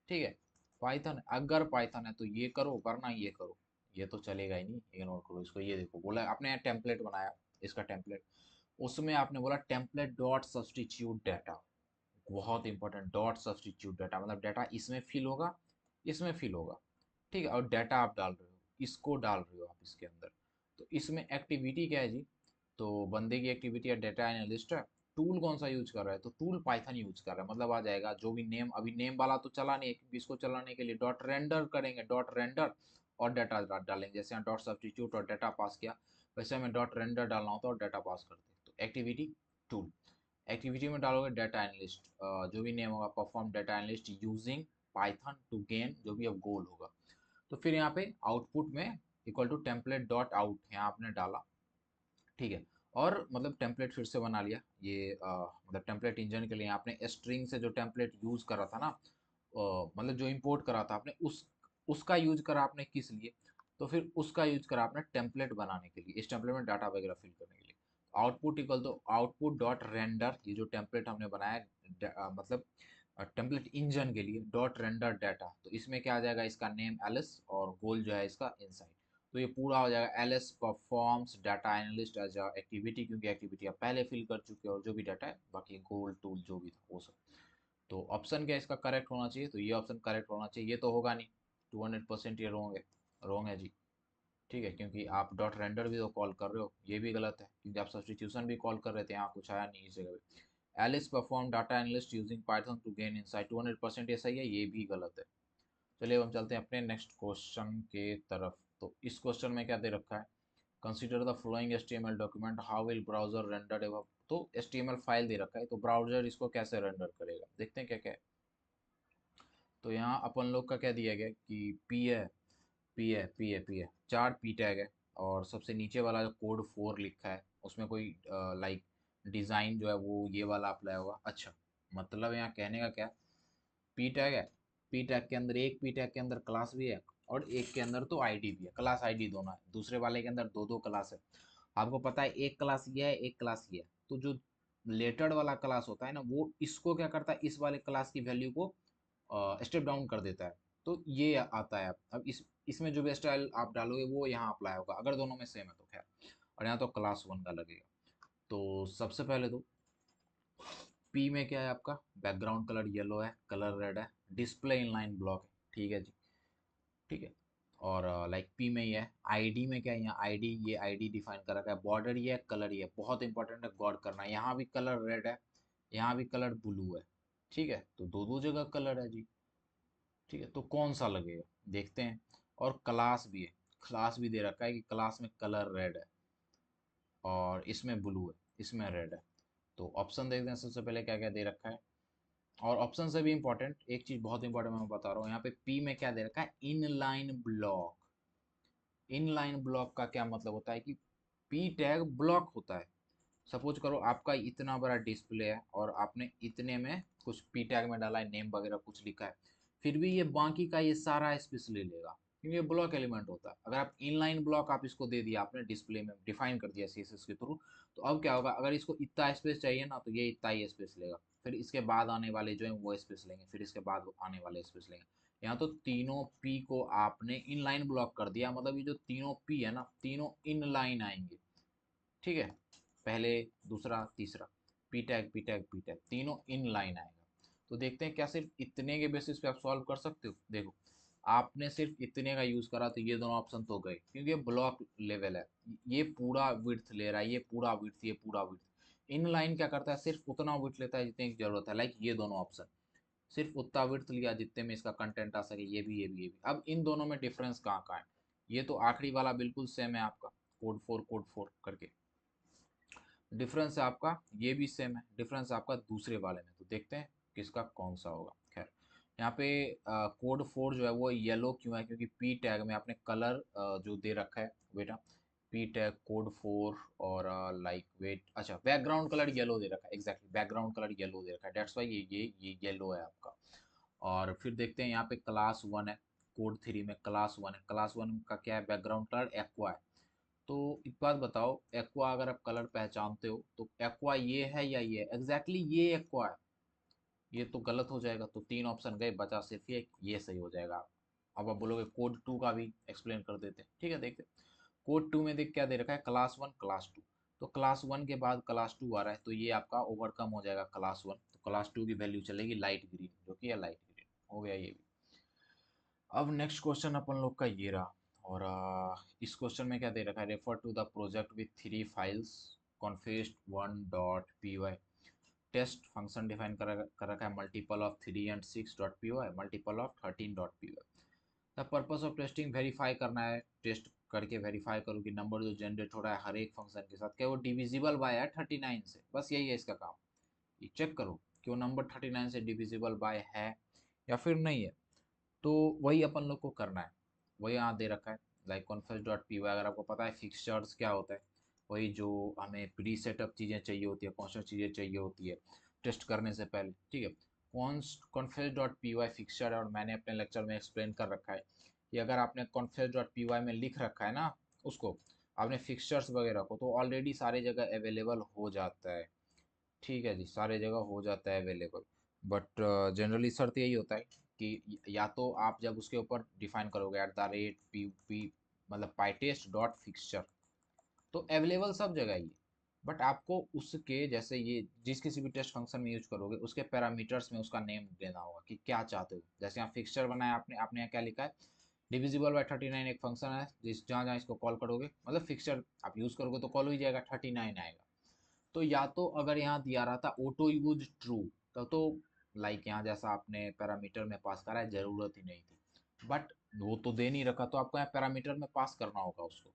ठीक है, पाइथन, अगर पाइथन है तो ये करो, वरना ये करो, ये तो चलेगा ही नहीं, इग्नोर करो इसको। ये देखो, बोला आपने टेम्पलेट बनाया, इसका टेम्पलेट, उसमें आपने बोला टेम्पलेट डॉट सब्सटीट्यूट डाटा, बहुत इंपॉर्टेंट, डॉट सब्सटीट्यूट डाटा, मतलब डाटा इसमें फिल होगा, इसमें फिल होगा। ठीक है, और डाटा आप डाल रहे हो, इसको डाल रहे हो आप इसके अंदर। तो इसमें एक्टिविटी क्या है जी, तो बंदे की एक्टिविटी है डेटा एनालिस्ट है। टूल कौन सा यूज कर रहा है, तो टूल पाइथन यूज कर रहा है, मतलब आ जाएगा जो भी नेम, अभी नेम वाला तो चला नहीं है, क्योंकि इसको चलाने के लिए डॉट रेंडर करेंगे, डॉट रेंडर और डाटा डालेंगे, जैसे यहाँ डॉट सब्सटीट्यूट और डाटा पास किया, वैसे हमें डॉट रेंडर डालना होता है और डाटा पास करते हैं। तो एक्टिविटी टूल, एक्टिविटी में डालोगे डाटा एनालिस्ट, जो भी नेम होगा perform data analyst using Python to gain, जो भी अब गोल होगा। तो फिर यहाँ पे आउटपुट में equal to template dot out यहाँ आपने डाला। ठीक है, और मतलब टेम्पलेट फिर से बना लिया ये, मतलब टेम्पलेट इंजन के लिए आपने स्ट्रिंग से जो टेम्पलेट यूज करा था ना, मतलब जो इंपोर्ट करा था आपने, उसका यूज करा आपने किस लिए, तो फिर उसका यूज करा आपने टेम्पलेट बनाने के लिए, इस टेम्पलेट में डाटा वगैरह फिल करने के लिए। Output equal to output dot render, ये जो टेम्पलेट हमने बनाया मतलब टेम्पलेट इंजन के लिए डॉट रेंडर डाटा, तो इसमें क्या आ जाएगा, इसका नेम एलिस और गोल जो है इसका इनसाइड। तो ये पूरा हो जाएगा L S performs data analyst as a activity, क्योंकि एक्टिविटी आप पहले फिल कर चुके हो, और जो भी डाटा है बाकी गोल टूल जो भी था वो सब। तो ऑप्शन क्या इसका करेक्ट होना चाहिए, तो ये ऑप्शन करेक्ट होना चाहिए, ये तो होगा नहीं, 200% ये रॉन्ग है, रॉन्ग है जी। ठीक है, क्योंकि आप डॉट रेंडर भी तो कॉल कर रहे हो, ये भी गलत है, क्योंकि आप सब्सटीट्यूशन भी कॉल कर रहे थे, यहाँ कुछ आया नहीं इस जगह पे। Alice perform data analyst using Python to gain insight, 200% ये सही है, ये भी गलत है। चलिए अब हम चलते हैं अपने नेक्स्ट क्वेश्चन के तरफ। तो इस क्वेश्चन में क्या दे रखा है, consider the flowing HTML document, how will browser render एवं, तो HTML फाइल दे रखा है, तो ब्राउजर इसको कैसे रेंडर करेगा, देखते हैं क्या क्या है। तो यहाँ अपन लोग का क्या दिया गया कि पी है, चार पी टैग है, और सबसे नीचे वाला जो कोड 4 लिखा है उसमें कोई लाइक डिज़ाइन जो है वो ये वाला अप्लाई होगा। अच्छा, मतलब यहाँ कहने का क्या, पी टैग है, पी टैग के अंदर, एक पी टैग के अंदर क्लास भी है, और एक के अंदर तो आईडी भी है, क्लास आईडी दोनों है, दूसरे वाले के अंदर दो दो क्लास है। आपको पता है एक क्लास ये है, एक क्लास ये है, तो जो लेटर्ड वाला क्लास होता है ना, वो इसको क्या करता है, इस वाले क्लास की वैल्यू को स्टेप डाउन कर देता है। तो ये आता है। अब इसमें जो भी स्टाइल आप डालोगे वो यहाँ अप्लाई होगा, अगर दोनों में सेम है तो खैर, और यहाँ तो क्लास 1 का लगेगा। तो सबसे पहले तो पी में क्या है आपका, बैकग्राउंड कलर येलो है, कलर रेड है, डिस्प्ले इनलाइन ब्लॉक है। ठीक है जी, ठीक है। और लाइक पी में ये है, आईडी में क्या है, यहाँ आईडी, ये आईडी डिफाइन कर रखा है, बॉर्डर ये है, कलर ये है, बहुत इंपॉर्टेंट है, गौर करना है, यहाँ भी कलर रेड है, यहाँ भी कलर ब्लू है। ठीक है, तो दो दो जगह कलर है जी। ठीक है, तो कौन सा लगेगा देखते हैं। और क्लास भी है, क्लास भी दे रखा है कि क्लास में कलर रेड है, और इसमें ब्लू है, इसमें रेड है। तो ऑप्शन देखते हैं सबसे पहले क्या क्या दे रखा है। और ऑप्शन से भी इंपॉर्टेंट एक चीज बहुत इंपॉर्टेंट मैं बता रहा हूँ, यहाँ पे पी में क्या दे रखा है, इनलाइन ब्लॉक। इनलाइन ब्लॉक का क्या मतलब होता है कि पी टैग ब्लॉक होता है। सपोज करो आपका इतना बड़ा डिस्प्ले है और आपने इतने में कुछ पी टैग में डाला है, नेम वगैरह कुछ लिखा है, फिर भी ये बाकी का ये सारा स्पेस ले लेगा क्योंकि ये ब्लॉक एलिमेंट होता है। अगर आप इनलाइन ब्लॉक आप इसको दे दिया, आपने डिस्प्ले में डिफाइन कर दिया सीएसएस के थ्रू, तो अब क्या होगा, अगर इसको इतना स्पेस चाहिए ना तो ये इतना ही स्पेस लेगा, फिर इसके बाद आने वाले जो है वो स्पेस लेंगे, फिर इसके बाद आने वाले स्पेस लेंगे। यहाँ तो तीनों पी को आपने इनलाइन ब्लॉक कर दिया, मतलब ये जो तीनों पी है ना, तीनों इनलाइन आएंगे। ठीक है, पहले दूसरा तीसरा, P tag P tag P tag तीनों इन लाइन आएगा। तो देखते हैं क्या सिर्फ इतने के बेसिस पे आप सॉल्व कर सकते हो। देखो, आपने सिर्फ इतने का यूज करा तो ये दोनों ऑप्शन तो गए क्योंकि ये ब्लॉक लेवल है। ये पूरा विड्थ ले रहा है, ये पूरा विड्थ, ये पूरा विड्थ। इन लाइन क्या करता है, सिर्फ उतना विड्थ लेता है जितने की जरूरत है। लाइक ये दोनों ऑप्शन सिर्फ उतना विड्थ लिया जितने में इसका कंटेंट आ सके, ये भी ये भी ये भी। अब इन दोनों में डिफरेंस कहाँ कहाँ है, ये तो आखिरी वाला बिल्कुल सेम है आपका, कोड 4 करके डिफरेंस है आपका, ये भी सेम है, डिफरेंस आपका दूसरे वाले में। तो देखते हैं किसका कौन सा होगा। खैर, यहाँ पे कोड 4 जो है वो येलो क्यों है, क्योंकि पी टैग में आपने कलर जो दे रखा है बेटा, पी टैग कोड 4 और लाइक वेट, अच्छा बैकग्राउंड कलर येलो दे रखा है, एग्जैक्टली बैकग्राउंड कलर येलो दे रखा है, डेट्स वाई ये येलो है आपका। और फिर देखते हैं यहाँ पे क्लास 1 है, कोड 3 में क्लास 1 है, क्लास 1 का क्या है, बैकग्राउंड कलर एक्वा है। तो एक बात बताओ, एक्वा अगर आप कलर पहचानते हो तो एक्वा ये है या ये, एग्जैक्टली ये एक्वा है, ये तो गलत हो जाएगा। तो तीन ऑप्शन गए, बचा सिर्फ ये सही हो जाएगा। अब आप बोलोगे कोड 2 का भी एक्सप्लेन कर देते हैं, ठीक है देखते हैं। कोड 2 में देख क्या दे रखा है, क्लास 1 क्लास 2। तो क्लास 1 के बाद क्लास 2 आ रहा है, तो ये आपका ओवरकम हो जाएगा क्लास 1, तो क्लास 2 की वैल्यू चलेगी लाइट ग्रीन, जो कि है लाइट ग्रीन। हो गया ये भी। अब नेक्स्ट क्वेश्चन अपन लोग का ये रहा, और इस क्वेश्चन में क्या दे रखा है, refer to the project with 3 files conftest 1.py। Test function define कर रखा है, multiple of 3 and 6.py, multiple of 13.py। The purpose of testing, verify करना है, टेस्ट करके वेरीफाई करो कि नंबर जो जनरेट हो रहा है हर एक फंक्शन के साथ क्या वो डिविजिबल बाय है 39 से, बस यही है इसका काम। ये चेक करो कि वो नंबर 39 से डिविजिबल बाय है या फिर नहीं है। तो वही अपन लोग को करना है, वही यहाँ दे रखा है, like conftest dot P Y. अगर आपको पता है फिक्सचर्स क्या होता है, वही जो हमें प्री सेटअप चीज़ें चाहिए होती है, कॉन्स्टेंट चीज़ें चाहिए होती है टेस्ट करने से पहले, ठीक है। Conftest dot P Y fixture है, और मैंने अपने लेक्चर में एक्सप्लेन कर रखा है कि अगर आपने कॉन्फेस डॉट पी वाई में लिख रखा है ना उसको, आपने फिक्सचर्स वगैरह को, तो ऑलरेडी सारी जगह अवेलेबल हो जाता है। ठीक है जी, सारे जगह हो जाता है अवेलेबल। बट जनरली शर्त यही होता है कि या तो आप जब उसके ऊपर डिफाइन करोगे @ पी पी मतलब पाइटेस्ट डॉट फिक्सचर, तो अवेलेबल सब जगह ही है। बट आपको उसके जैसे ये जिस किसी भी टेस्ट फंक्शन में यूज करोगे उसके पैरामीटर्स में उसका नेम देना होगा कि क्या चाहते हो। जैसे यहाँ फिक्सचर बनाया आपने, आपने यहाँ क्या लिखा है, डिविजिबल बाय 39 एक फंक्शन है, जिस जहाँ जहाँ इसको कॉल करोगे मतलब फिक्सचर आप यूज करोगे तो कॉल हो ही जाएगा, 39 आएगा। तो या तो अगर यहाँ दिया रहा था ऑटो यूज ट्रू, तो लाइक यहाँ जैसा आपने पैरामीटर में पास करा है, जरूरत ही नहीं थी। बट वो तो दे नहीं रखा, तो आपको यहाँ पैरामीटर में पास करना होगा उसको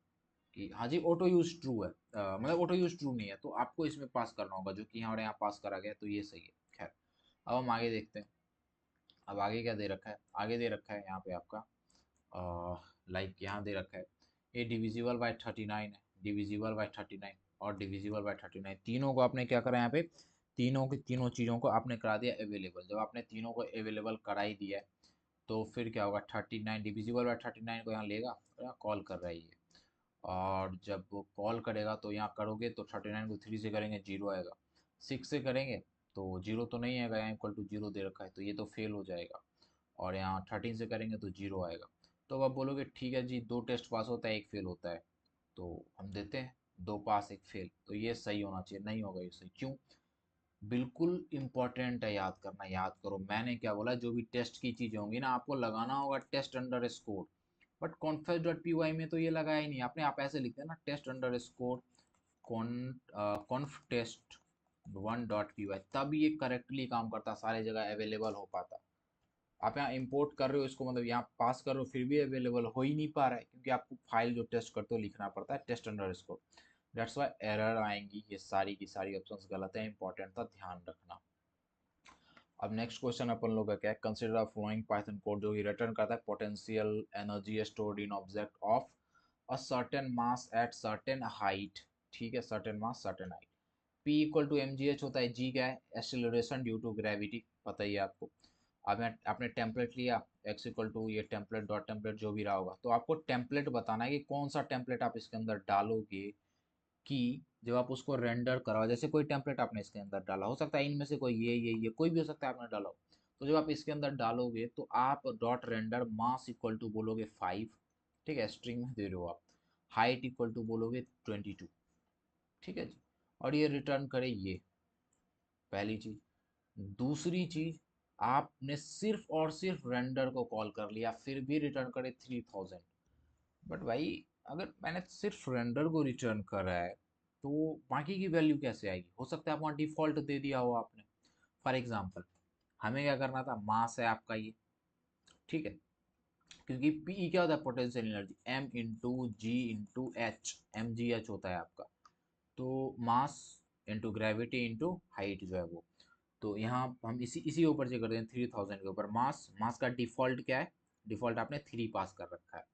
कि हाँ जी ऑटो यूज ट्रू है, मतलब ऑटो यूज ट्रू नहीं है, तो आपको इसमें पास करना होगा, जो कि हमारे यहाँ पास करा गया, तो ये सही है। खैर, अब हम आगे देखते हैं। अब आगे क्या दे रखा है, आगे दे रखा है यहाँ पे आपका लाइक यहाँ दे रखा है ये डिविजिबल बाय 39 है, डिविजिबल बाय 39 और डिविजिबल बाय 39, तीनों को आपने क्या करा यहाँ पे, तीनों की तीनों चीज़ों को आपने करा दिया अवेलेबल। जब आपने तीनों को अवेलेबल करा ही दिया है, तो फिर क्या होगा, 39 डिविजिबल बाय 39 को यहाँ लेगा और यहाँ कॉल कर रहा है ये। और जब वो कॉल करेगा तो यहाँ करोगे तो 39 को 3 से करेंगे 0 आएगा, 6 से करेंगे तो 0 तो नहीं आएगा, यहाँ इक्वल टू 0 दे रखा है, तो ये तो फेल हो जाएगा। और यहाँ 13 से करेंगे तो 0 आएगा। तो अब आप बोलोगे ठीक है जी, 2 टेस्ट पास होता है, एक फेल होता है, तो हम देते हैं 2 पास 1 फेल, तो ये सही होना चाहिए। नहीं होगा ये सही, क्यों, बिल्कुल इंपॉर्टेंट है याद करना, याद करो मैंने क्या बोला, जो भी टेस्ट की चीज़ें होंगी ना आपको लगाना होगा test underscore. But conftest dot P Y में तो ये लगाया ही नहीं आपने, आप ऐसे लिखते हैं ना, test under score कॉन्फ test 1.py, तब ये करेक्टली काम करता, सारे जगह अवेलेबल हो पाता। आप यहाँ इंपोर्ट कर रहे हो इसको, मतलब यहाँ पास कर रहे हो, फिर भी अवेलेबल हो ही नहीं पा रहा है, क्योंकि आपको फाइल जो टेस्ट करते हो लिखना पड़ता है test underscore. That's why error आएंगी, ये सारी की सारी ऑप्शंस गलत है, इंपॉर्टेंट था ध्यान रखना। अब नेक्स्ट क्वेश्चन अपन लोग का क्या है, कंसिडर फ्लोइंग पाइथन कोड जो कि रिटर्न करता है potential energy stored in object of a certain mass at certain height. ठीक है, certain mass certain height. P equal to M G H होता है, G क्या है, एक्सेलरेशन ड्यू टू ग्रेविटी, पता ही है आपको। अब आपने टेम्पलेट लिया, x इक्वल टू ये टेम्पलेट डॉट टेम्पलेट जो भी रहा होगा, तो आपको टेम्पलेट बताना है कि कौन सा टेम्पलेट आप इसके अंदर डालोगे कि जब आप उसको रेंडर कराओ, जैसे कोई टेम्पलेट आपने इसके अंदर डाला, हो सकता है इनमें से कोई ये कोई भी हो सकता है आपने डाला हो, तो जब आप इसके अंदर डालोगे तो आप dot render mass equal to बोलोगे 5, ठीक है, स्ट्रिंग में दे रहे हो आप, हाइट इक्वल टू बोलोगे 22, ठीक है जी, और ये रिटर्न करे ये, पहली चीज। दूसरी चीज, आपने सिर्फ और सिर्फ रेंडर को कॉल कर लिया फिर भी रिटर्न करे 3000। बट भाई अगर मैंने सिर्फ रेंडर को रिटर्न करा है तो बाकी की वैल्यू कैसे आएगी, हो सकता है वहाँ डिफॉल्ट दे दिया हो आपने। फॉर एग्जांपल हमें क्या करना था, मास है आपका ये, ठीक है, क्योंकि पी क्या होता है, potential energy, M into G into H, M G H होता है आपका, तो mass into gravity into height जो है वो, तो यहाँ हम इसी इसी ऊपर से करते हैं 3000 के ऊपर मास, मास का डिफॉल्ट क्या है, डिफॉल्ट आपने 3 पास कर रखा है,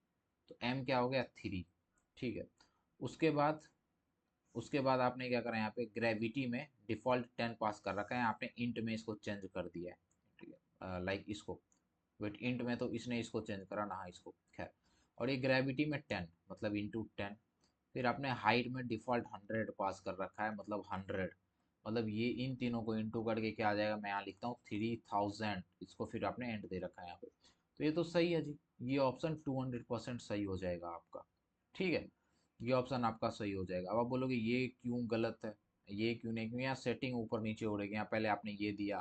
तो m क्या हो गया 3, ठीक है। उसके बाद उसके बाद आपने क्या करा, यहाँ पे ग्रेविटी में डिफॉल्ट 10 पास कर रखा है, आपने इंट में इसको चेंज कर दिया है, ठीक है, लाइक इसको, वेट इंट में तो इसने इसको चेंज करा ना, हाँ इसको, खैर, और ये ग्रेविटी में 10 मतलब इंटू 10, फिर आपने हाइट में डिफॉल्ट 100 पास कर रखा है, मतलब 100, मतलब ये इन तीनों को इंटू करके क्या आ जाएगा, मैं यहाँ लिखता हूँ 3000, इसको फिर आपने एंड दे रखा है यहाँ पे, तो ये तो सही है जी, ये ऑप्शन 200% सही हो जाएगा आपका, ठीक है, ये ऑप्शन आपका सही हो जाएगा। अब आप बोलोगे ये क्यों गलत है, ये क्यों नहीं, क्योंकि यहाँ सेटिंग ऊपर नीचे हो रही है, यहाँ पहले आपने ये दिया,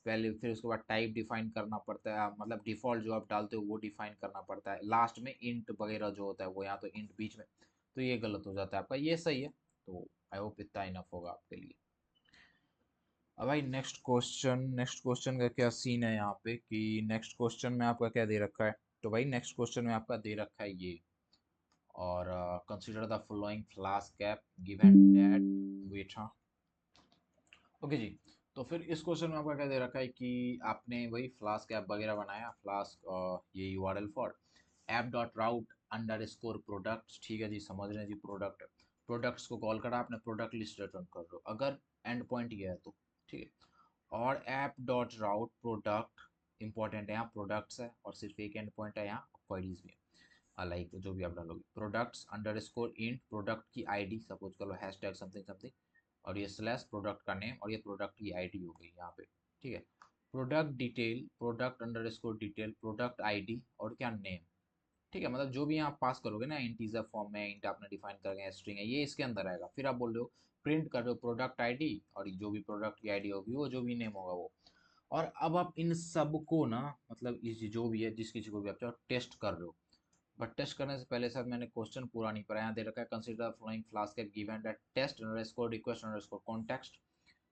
पहले फिर उसके बाद टाइप डिफाइन करना पड़ता है, मतलब डिफॉल्ट जो आप डालते हो वो डिफाइन करना पड़ता है, लास्ट में इंट वगैरह जो होता है वो, यहाँ तो इंट बीच में, तो ये गलत हो जाता है आपका, ये सही है, तो आई होप इतना इनफ होगा आपके लिए। अब भाई नेक्स्ट क्वेश्चन का क्या सीन है यहाँ पे कि नेक्स्ट क्वेश्चन में आपका क्या दे रखा है, तो भाई नेक्स्ट क्वेश्चन में आपका दे रखा है ये, और consider the following Flask cap given that wait, हाँ, ओके जी। तो फिर इस क्वेश्चन में आपका क्या दे रखा है कि आपने वही फ्लास्क ऐप वगैरह बनाया, फ्लास्क ये URL for app dot route under score products, ठीक है जी, समझ रहे हैं जी, प्रोडक्ट, प्रोडक्ट्स को कॉल करा आपने, प्रोडक्ट लिस्ट रिटर्न कर रहे हो अगर एंड पॉइंट ये है तो, ठीक है, और ऐप डॉट राउट प्रोडक्ट, इंपॉर्टेंट है यहाँ प्रोडक्ट्स है, और सिर्फ एक एंड पॉइंट है यहाँ, क्वेरीज भी है, लाइक जो भी आप डालोगे, products under score int product की आईडी, सपोज करो हैश टैग समथिंग समथिंग, और ये स्लैश प्रोडक्ट का नेम, और ये प्रोडक्ट की आईडी हो गई यहाँ पे, ठीक है, product detail product under score detail product ID और क्या नेम, ठीक है, मतलब जो भी आप पास करोगे ना इंटीजर फॉर्म में, इंट आपने डिफाइन करके स्ट्रिंग है, ये इसके अंदर आएगा, फिर आप बोल रहे हो प्रिंट कर रहे हो प्रोडक्ट आईडी, और जो भी प्रोडक्ट की आईडी होगी वो जो भी नेम होगा वो, और अब आप इन सब को ना, मतलब इस जो भी है जिस किसी को भी आप चाहो टेस्ट कर रहे हो, बट टेस्ट करने से पहले सर मैंने क्वेश्चन पूरा नहीं पढ़ा, यहाँ दे रखा है consider following Flask cap given that test underscore request underscore context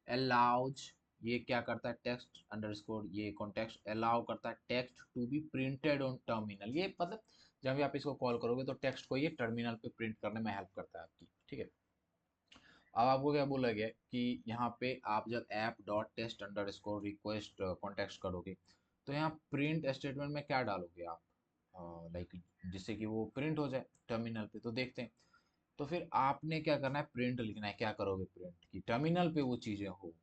allows, ये क्या करता है, टेक्स्ट अंडरस्कोर ये कॉन्टेक्स्ट अलाउ करता है text to be printed on terminal, ये मतलब जब भी आप इसको कॉल करोगे तो टेक्स्ट को ये टर्मिनल पे प्रिंट करने में हेल्प करता है आपकी, ठीक है। अब आपको क्या बोला गया कि यहाँ पे आप जब app dot test underscore request context करोगे, तो यहाँ प्रिंट स्टेटमेंट में क्या डालोगे आप, लाइक जिससे कि वो प्रिंट हो जाए टर्मिनल पे, तो देखते हैं। तो फिर आपने क्या करना है, प्रिंट लिखना है, क्या करोगे, प्रिंट की टर्मिनल पे वो चीज़ें हो,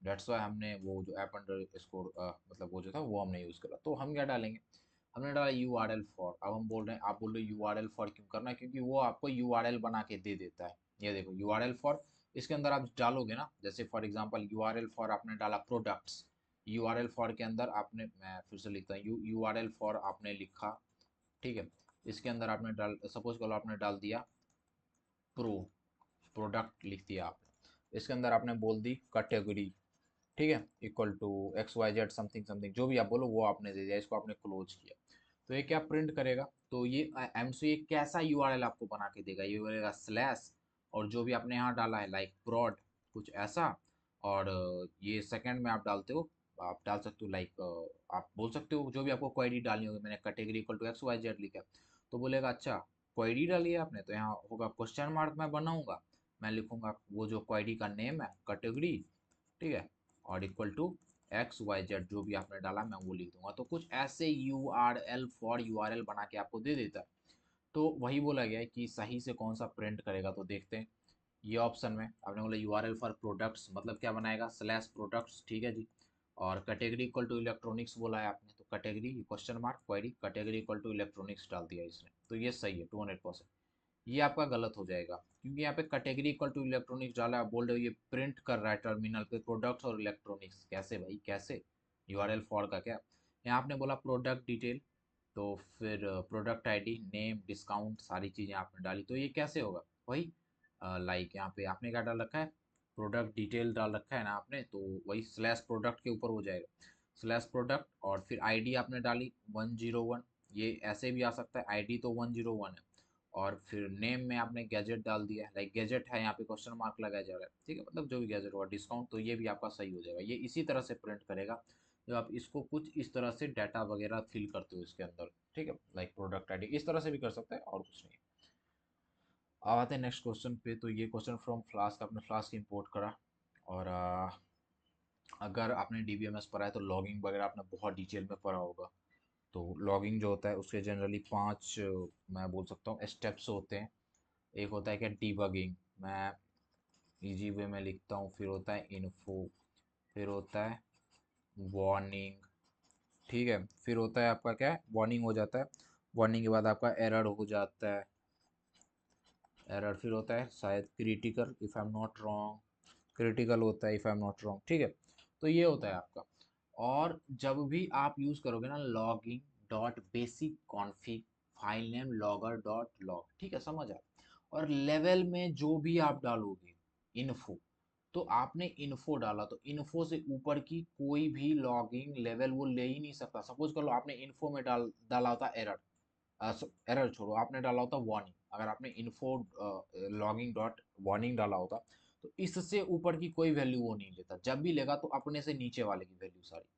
डेट्स वाई हमने वो जो ऐप अंडर स्कोर मतलब वो जो था वो हमने यूज़ करा, तो हम क्या डालेंगे, हमने डाला यू आर एल फॉर, अब हम बोल रहे हैं, आप बोल रहे हो यू आर एल फॉर क्यों करना है, क्योंकि वो आपको यू आर एल बना के दे देता है, ये देखो यू आर एल फॉर, इसके अंदर आप डालोगे ना, जैसे for example you R L for आपने डाला products, you R L for के अंदर आपने, मैं फिर से लिखता हूँ, यू आर एल फॉर आपने लिखा, ठीक है, इसके अंदर आपने डाल, सपोज करो आपने डाल दिया प्रो, प्रोडक्ट लिख दिया आपने, इसके अंदर आपने बोल दी कैटेगरी, ठीक है, equal to X Y Z something something जो भी आप बोलो वो आपने दे दिया, इसको आपने क्लोज किया, तो ये क्या प्रिंट करेगा, तो ये एम सी एक कैसा यूआरएल आपको बना के देगा, ये बोलेगा स्लैश, और जो भी आपने यहाँ डाला है लाइक प्रोड कुछ ऐसा, और ये सेकंड में आप डालते हो, आप डाल सकते हो लाइक, आप बोल सकते हो जो भी आपको क्वेरी डालनी होगी, मैंने category equal to X Y Z लिखा, तो बोलेगा अच्छा क्वेरी डाली है आपने, तो यहाँ होगा क्वेश्चन मार्क मैं बनाऊंगा, मैं लिखूंगा वो जो क्वेरी का नेम है कैटेगरी, ठीक है, और इक्वल टू XYZ जो भी आपने डाला मैं वो लिख दूंगा। तो कुछ ऐसे URL फॉर URL बना के आपको दे देता है। तो वही बोला गया है कि सही से कौन सा प्रिंट करेगा। तो देखते हैं ये ऑप्शन में आपने बोला URL फॉर प्रोडक्ट्स, मतलब क्या बनाएगा, स्लैश प्रोडक्ट्स, ठीक है जी। और कैटेगरी इक्वल टू इलेक्ट्रॉनिक्स बोला है आपने, तो category question mark query category equal to electronics डाल दिया इसने, तो ये सही है 200%। ये आपका गलत हो जाएगा क्योंकि यहाँ पे कैटेगरी इक्वल टू इलेक्ट्रॉनिक्स डाला है, आप बोल रहे हो ये प्रिंट कर रहा है टर्मिनल पे प्रोडक्ट्स और इलेक्ट्रॉनिक्स, कैसे भाई कैसे। URL फॉर का क्या, यहाँ आपने बोला प्रोडक्ट डिटेल, तो फिर प्रोडक्ट आईडी नेम डिस्काउंट सारी चीज़ें आपने डाली, तो ये कैसे होगा। वही लाइक यहाँ पे आपने क्या डाल रखा है, प्रोडक्ट डिटेल डाल रखा है ना आपने, तो वही स्लैश प्रोडक्ट के ऊपर हो जाएगा स्लैश प्रोडक्ट, और फिर आईडी आपने डाली 101, ये ऐसे भी आ सकता है, आईडी तो 101 है। और फिर नेम में आपने गैजेट डाल दिया है, लाइक गैजेट है यहाँ पे क्वेश्चन मार्क लगाया जा रहा है, ठीक है, मतलब जो भी गैजेट हुआ डिस्काउंट, तो ये भी आपका सही हो जाएगा। ये इसी तरह से प्रिंट करेगा जब आप इसको कुछ इस तरह से डाटा वगैरह फिल करते हो इसके अंदर, ठीक है, लाइक प्रोडक्ट आईडी इस तरह से भी कर सकते हैं और कुछ नहीं। अब आते हैं नेक्स्ट क्वेश्चन पे। तो ये क्वेश्चन फ्रॉम फ्लास्क, आपने फ्लास्क इंपोर्ट करा, और अगर आपने DBMS पढ़ा है तो लॉगिंग वगैरह आपने बहुत डिटेल में पढ़ा होगा। तो लॉगिंग जो होता है उसके जनरली 5 मैं बोल सकता हूँ स्टेप्स होते हैं। एक होता है क्या, डीबगिंग, मैं इजी वे में लिखता हूँ, फिर होता है इन्फो, फिर होता है वार्निंग, ठीक है, फिर होता है आपका क्या है, वार्निंग हो जाता है, वार्निंग के बाद आपका एरर हो जाता है, एरर फिर होता है शायद critical if I am not wrong, critical होता है if I am not wrong, ठीक है। तो ये होता है आपका। और जब भी आप यूज़ करोगे ना logging dot basic config file name logger dot log, ठीक है, समझ आए। और लेवल में जो भी आप डालोगे इन्फो, तो आपने इन्फो डाला तो इन्फो से ऊपर की कोई भी लॉगिंग लेवल वो ले ही नहीं सकता। सपोज कर लो आपने इन्फो में डाला होता एरर, एरर छोड़ो, आपने डाला होता वार्निंग, अगर आपने इन्फो लॉगिंग डॉट वार्निंग डाला होता, तो इससे ऊपर की कोई वैल्यू वो नहीं लेता, जब भी लेगा तो अपने से नीचे वाले की वैल्यू सारी।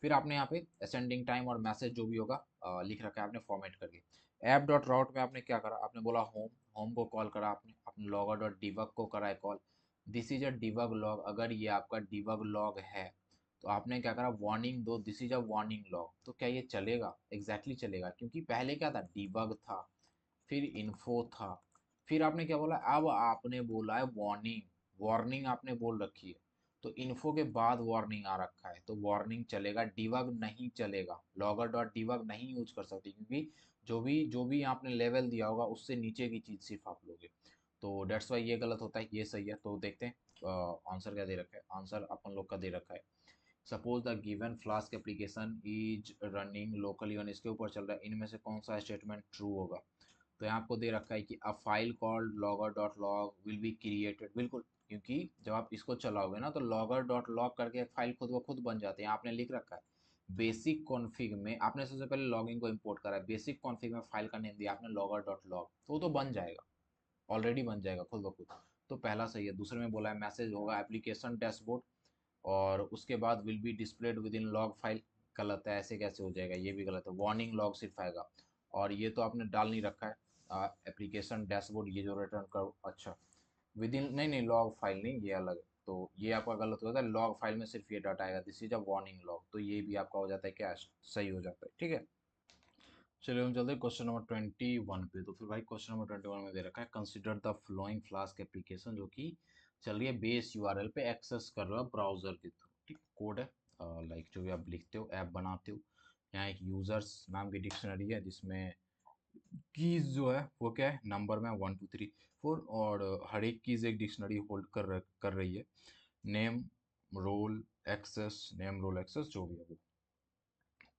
फिर आपने यहाँ पे असेंडिंग टाइम और मैसेज जो भी होगा लिख रखा है आपने फॉर्मेट करके। ऐप डॉट राउट में आपने क्या करा, आपने बोला होम, होम को कॉल करा आपने लॉगर डॉट डिबग को करा है call, this is a debug log, अगर ये आपका डिबग लॉग है तो आपने क्या करा, वार्निंग दो, this is a warning log, तो क्या ये चलेगा, एग्जैक्टली चलेगा, क्योंकि पहले क्या था, डिबग था, फिर इन्फो था, फिर आपने क्या बोला, अब आपने बोला है वार्निंग, वार्निंग आपने बोल रखी है, तो इन्फो के बाद वार्निंग आ रखा है, तो वार्निंग चलेगा, डिबग नहीं चलेगा, लॉगर डॉट डिबग नहीं यूज कर सकती, क्योंकि जो भी आपने लेवल दिया होगा उससे नीचे की चीज सिर्फ आप लोगे। तो डेट्स वाई ये गलत होता है, ये सही है। तो देखते हैं आंसर क्या दे रखा है, आंसर अपन लोग का दे रखा है, suppose the given flask application is running locally on, इसके ऊपर चल रहा है, इनमें से कौन सा स्टेटमेंट ट्रू होगा। तो यहाँ आपको दे रखा है कि a file called logger dot log will be created, बिल्कुल, क्योंकि जब आप इसको चलाओगे ना तो लॉगर डॉट लॉग करके एक फाइल खुद ब खुद बन जाती है। आपने लिख रखा है बेसिक कॉन्फ़िग में, आपने सबसे पहले लॉगिंग को इंपोर्ट करा है, बेसिक कॉन्फ़िग में फाइल का नेम दिया आपने लॉगर डॉट लॉग, तो वो तो बन जाएगा, ऑलरेडी बन जाएगा खुद ब खुद। तो पहला सही है। दूसरे में बोला है मैसेज होगा एप्लीकेशन डैशबोर्ड, और उसके बाद will be displayed with in log file, गलत है, ऐसे कैसे हो जाएगा, ये भी गलत है, वार्निंग लॉग सिर्फ आएगा। और ये तो आपने डाल नहीं रखा है एप्लीकेशन डैशबोर्ड, ये जो रिटर्न कर, अच्छा विद इन, नहीं नहीं लॉग फाइल नहीं, ये अलग है, तो ये आपका गलत हो जाता है, लॉग फाइल में सिर्फ ये डाटा आएगा, this is a warning log, तो ये भी आपका हो जाता है क्या, सही हो जाता है, ठीक है। चलिए हम चलते हैं क्वेश्चन नंबर 21 पे। तो फिर भाई क्वेश्चन नंबर 21 में दे रखा है consider the flowing flask application, जो कि चल रही है बेस यूआरएल पे एक्सेस कर रहा है ब्राउजर के थ्रू, ठीक, कोड है, लाइक जो भी आप लिखते हो ऐप बनाते हो। यहाँ एक यूजर्स नाम की डिक्शनरी है जिसमें कीज जो है वो क्या है, नंबर में 1 2 3 4, और हर एक कीज एक डिक्शनरी होल्ड कर रही है। Name role access, name role access जो भी है वो।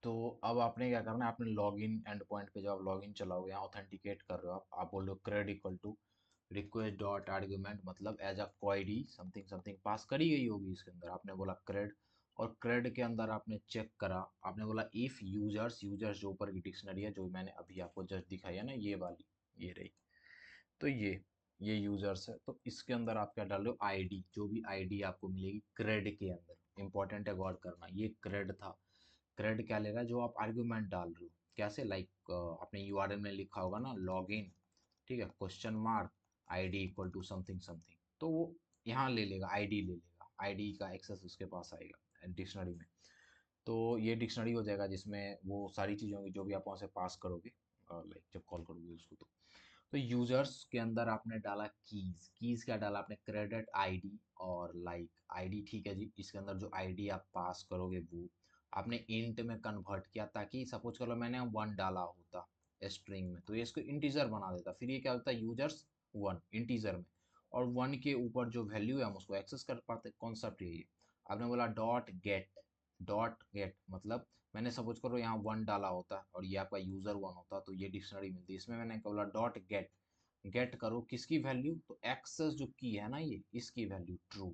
तो अब आपने क्या करना है, आपने लॉगिन एंड पॉइंट पे जब आप लॉगिन चलाओगे, यहाँ ऑथेंटिकेट कर रहे हो आप बोल रहे हो cred equal to request dot argument, मतलब as a query something something pass करी गई होगी इसके अंदर, आपने बोला क्रेड, और क्रेड के अंदर आपने चेक करा, आपने बोला इफ यूजर्स, यूजर्स जो ऊपर की डिक्शनरी है जो मैंने अभी आपको जस्ट दिखाई है ना, ये वाली, ये रही, तो ये यूजर्स है, तो इसके अंदर आप क्या डाल रहे हो, आईडी, जो भी आईडी आपको मिलेगी क्रेड के अंदर, इंपॉर्टेंट है गौर करना, ये क्रेड था। क्रेड क्या ले रहा है, जो आप आर्ग्यूमेंट डाल रहे हो, कैसे, लाइक आपने यूआरएल में लिखा होगा ना लॉगिन, ठीक है, question mark ID equal to something something, तो वो यहाँ ले लेगा, आईडी ले लेगा, आईडी का एक्सेस उसके पास आएगा, डिक्शनरी में। तो ये डिक्शनरी हो जाएगा जिसमें वो सारी चीज़ें होंगी जो भी आप वहाँ से पास करोगे, लाइक जब कॉल करोगे उसको। तो यूजर्स के अंदर आपने डाला कीज। कीज क्या डाला आपने? क्रेडिट आईडी और लाइक आईडी, ठीक है जी। इसके अंदर जो आईडी आप पास करोगे वो आपने इंट में कन्वर्ट किया, ताकि सपोज करो मैंने 1 डाला होता स्ट्रिंग में, तो ये इसको इंटीजर बना देता। फिर ये क्या होता है? यूजर्स 1 इंटीजर में, और 1 के ऊपर जो वैल्यू है हम उसको एक्सेस कर पाते। कॉन्सेप्ट यही है। आपने बोला डॉट गेट। डॉट गेट मतलब मैंने सपोज करो यहाँ 1 डाला होता और ये आपका यूजर 1 होता, तो ये डिक्शनरी मिलती। इसमें मैंने बोला डॉट गेट, गेट करो किसकी वैल्यू? तो एक्सेस जो की है ना ये, इसकी वैल्यू ट्रू,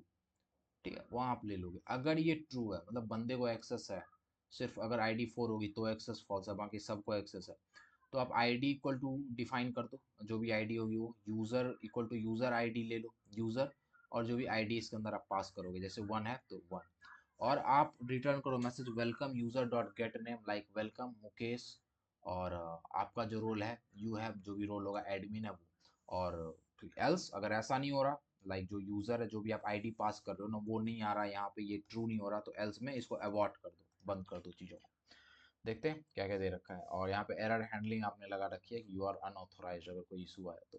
ठीक है, वहाँ आप ले लोगे। अगर ये ट्रू है मतलब बंदे को एक्सेस है, सिर्फ अगर आईडी 4 होगी तो एक्सेस फॉल्स है, बाकी सबको एक्सेस है। तो आप आईडी इक्वल टू डिफाइन कर दो, जो भी आईडी होगी वो user equal to user ID ले लो, यूजर, और जो भी आईडी इसके अंदर आप पास करोगे, जैसे 1 है तो 1, और आप रिटर्न करो message welcome user dot gate name, like welcome Mukesh, और आपका जो रोल है यू हैव, जो भी रोल होगा एडमिन है वो। और एल्स अगर ऐसा नहीं हो रहा, लाइक जो यूजर है जो भी आप आईडी पास कर रहे हो ना वो नहीं आ रहा यहाँ पे, ये ट्रू नहीं हो रहा, तो एल्स में इसको अवॉइड कर दो, बंद कर दो चीज़ों को। देखते हैं क्या क्या दे रखा है। और यहाँ पे एरर हैंडलिंग आपने लगा रखी है कि यू आर अनऑथोराइज, अगर कोई इशू आया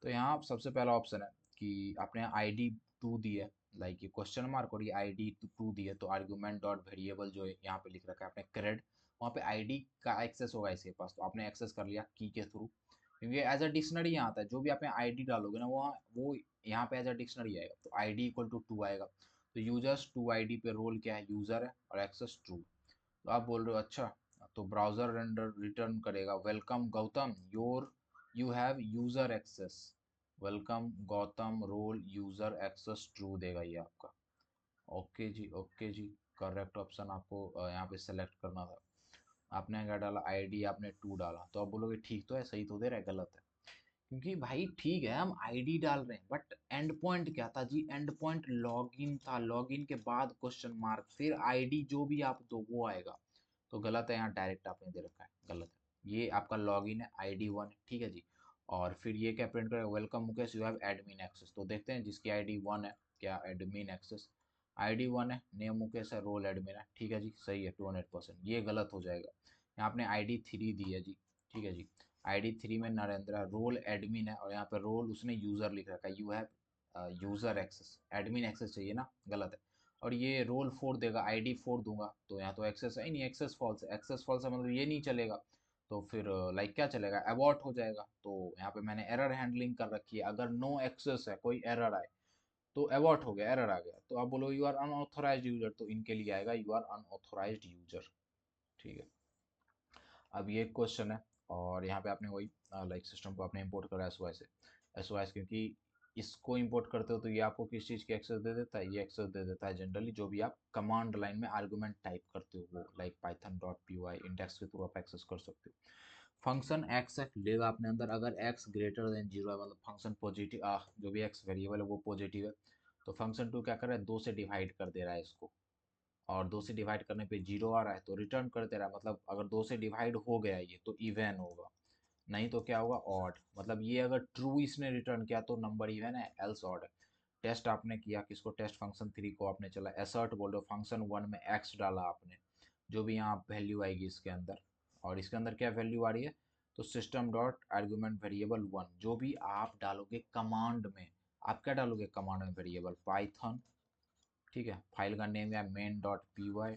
तो यहाँ आप सबसे पहला ऑप्शन है कि आपने आईडी 2 दी है, लाइक ये क्वेश्चन मार्क और ये आईडी 2 दी है, तो आर्गुमेंट डॉट वेरिएबल जो है यहाँ पे लिख रखा है आपने क्रेड, वहाँ पे आईडी का एक्सेस होगा इसके पास, तो आपने एक्सेस कर लिया की के थ्रू, क्योंकि एज अ डिक्शनरी यहाँ आता है, जो भी आप यहाँ आईडी डालोगे ना वो यहाँ पे एज अ डिक्शनरी आएगा, तो आईडी इक्वल टू 2 आएगा। तो यूजर्स 2 आईडी पे रोल क्या है? यूजर है, और एक्सेस ट्रू। तो आप बोल रहे हो अच्छा, तो ब्राउजर रेंडर रिटर्न करेगा welcome Gautam your you have user access, welcome Gautam role user access true देगा ये आपका। ओके जी, ओके जी। करेक्ट ऑप्शन आपको यहाँ पे सेलेक्ट करना था। आपने क्या डाला? आईडी आपने 2 डाला, तो आप बोलोगे ठीक तो है, सही तो दे रहा है, गलत है। क्योंकि भाई ठीक है हम आईडी डाल रहे हैं, बट एंड पॉइंट क्या था जी? एंड पॉइंट लॉगिन था, लॉगिन के बाद क्वेश्चन मार्क, फिर आईडी जो भी आप दो वो आएगा। तो गलत है, यहाँ डायरेक्ट आपने दे रखा है, गलत है। ये आपका लॉगिन है, आईडी 1 है, ठीक है जी। और फिर ये क्या प्रिंट करेगा? Welcome Mukesh you have admin access. तो देखते हैं जिसकी आईडी 1 है क्या एडमिन एक्सेस, आईडी 1 है, नेम मुकेश है, रोल एडमिन है, ठीक है जी, सही है 200%। ये गलत हो जाएगा। यहाँ आपने आईडी 3 दी है जी, ठीक है जी। आईडी 3 में नरेंद्र है, रोल एडमिन है, और यहाँ पे रोल उसने यूजर लिख रखा है, you have user access, admin access चाहिए ना, गलत है। और ये रोल 4 देगा, आईडी 4 दूंगा, तो यहाँ तो एक्सेस है ही नहीं, एक्सेस फॉल्स है, एक्सेस फॉल्स है मतलब ये नहीं चलेगा। तो फिर लाइक क्या चलेगा? अबॉर्ट हो जाएगा। तो यहाँ पे मैंने एरर हैंडलिंग कर रखी है, अगर नो एक्सेस है, कोई एरर आए तो अबॉर्ट हो गया, एरर आ गया, तो आप बोलो यू आर अनऑथोराइज्ड यूजर, तो इनके लिए आएगा यू आर अनऑथोराइज्ड यूजर, ठीक है। अब ये क्वेश्चन है, और यहाँ पे आपने वही लाइक सिस्टम को आपने इंपोर्ट करा एस वाई से, एस वाई क्योंकि इसको इंपोर्ट करते हो तो ये आपको किस चीज़ की एक्सेस दे देता है? ये एक्सेस दे देता है जनरली जो भी आप कमांड लाइन में आर्गुमेंट टाइप करते हो वो, like Python dot P Y index के थ्रू आप एक्सेस कर सकते हो। फंक्शन एक्स लेगा अपने अंदर, अगर एक्स ग्रेटर देन 0 है मतलब फंक्शन पॉजिटिव, जो भी एक्स वेरिएबल है वो पॉजिटिव है, तो फंक्शन 2 क्या कर रहा है? 2 से डिवाइड कर दे रहा है इसको, और 2 से डिवाइड करने पे 0 आ रहा है तो रिटर्न कर दे रहा है, मतलब अगर 2 से डिवाइड हो गया ये तो इवन होगा, नहीं तो क्या होगा? ऑड। मतलब ये अगर ट्रू इसने रिटर्न किया तो नंबर इवन है, एल्स ऑड है। टेस्ट आपने किया किसको? टेस्ट फंक्शन 3 को आपने चला एसर्ट बोल रहे हो, फंक्शन 1 में एक्स डाला आपने, जो भी यहाँ वैल्यू आएगी इसके अंदर, और इसके अंदर क्या वैल्यू आ रही है? तो सिस्टम डॉट आर्गुमेंट वेरिएबल 1, जो भी आप डालोगे कमांड में, आप क्या डालोगे कमांड में? वेरिएबल पाइथन, ठीक है। फाइल का नेम है main dot P Y,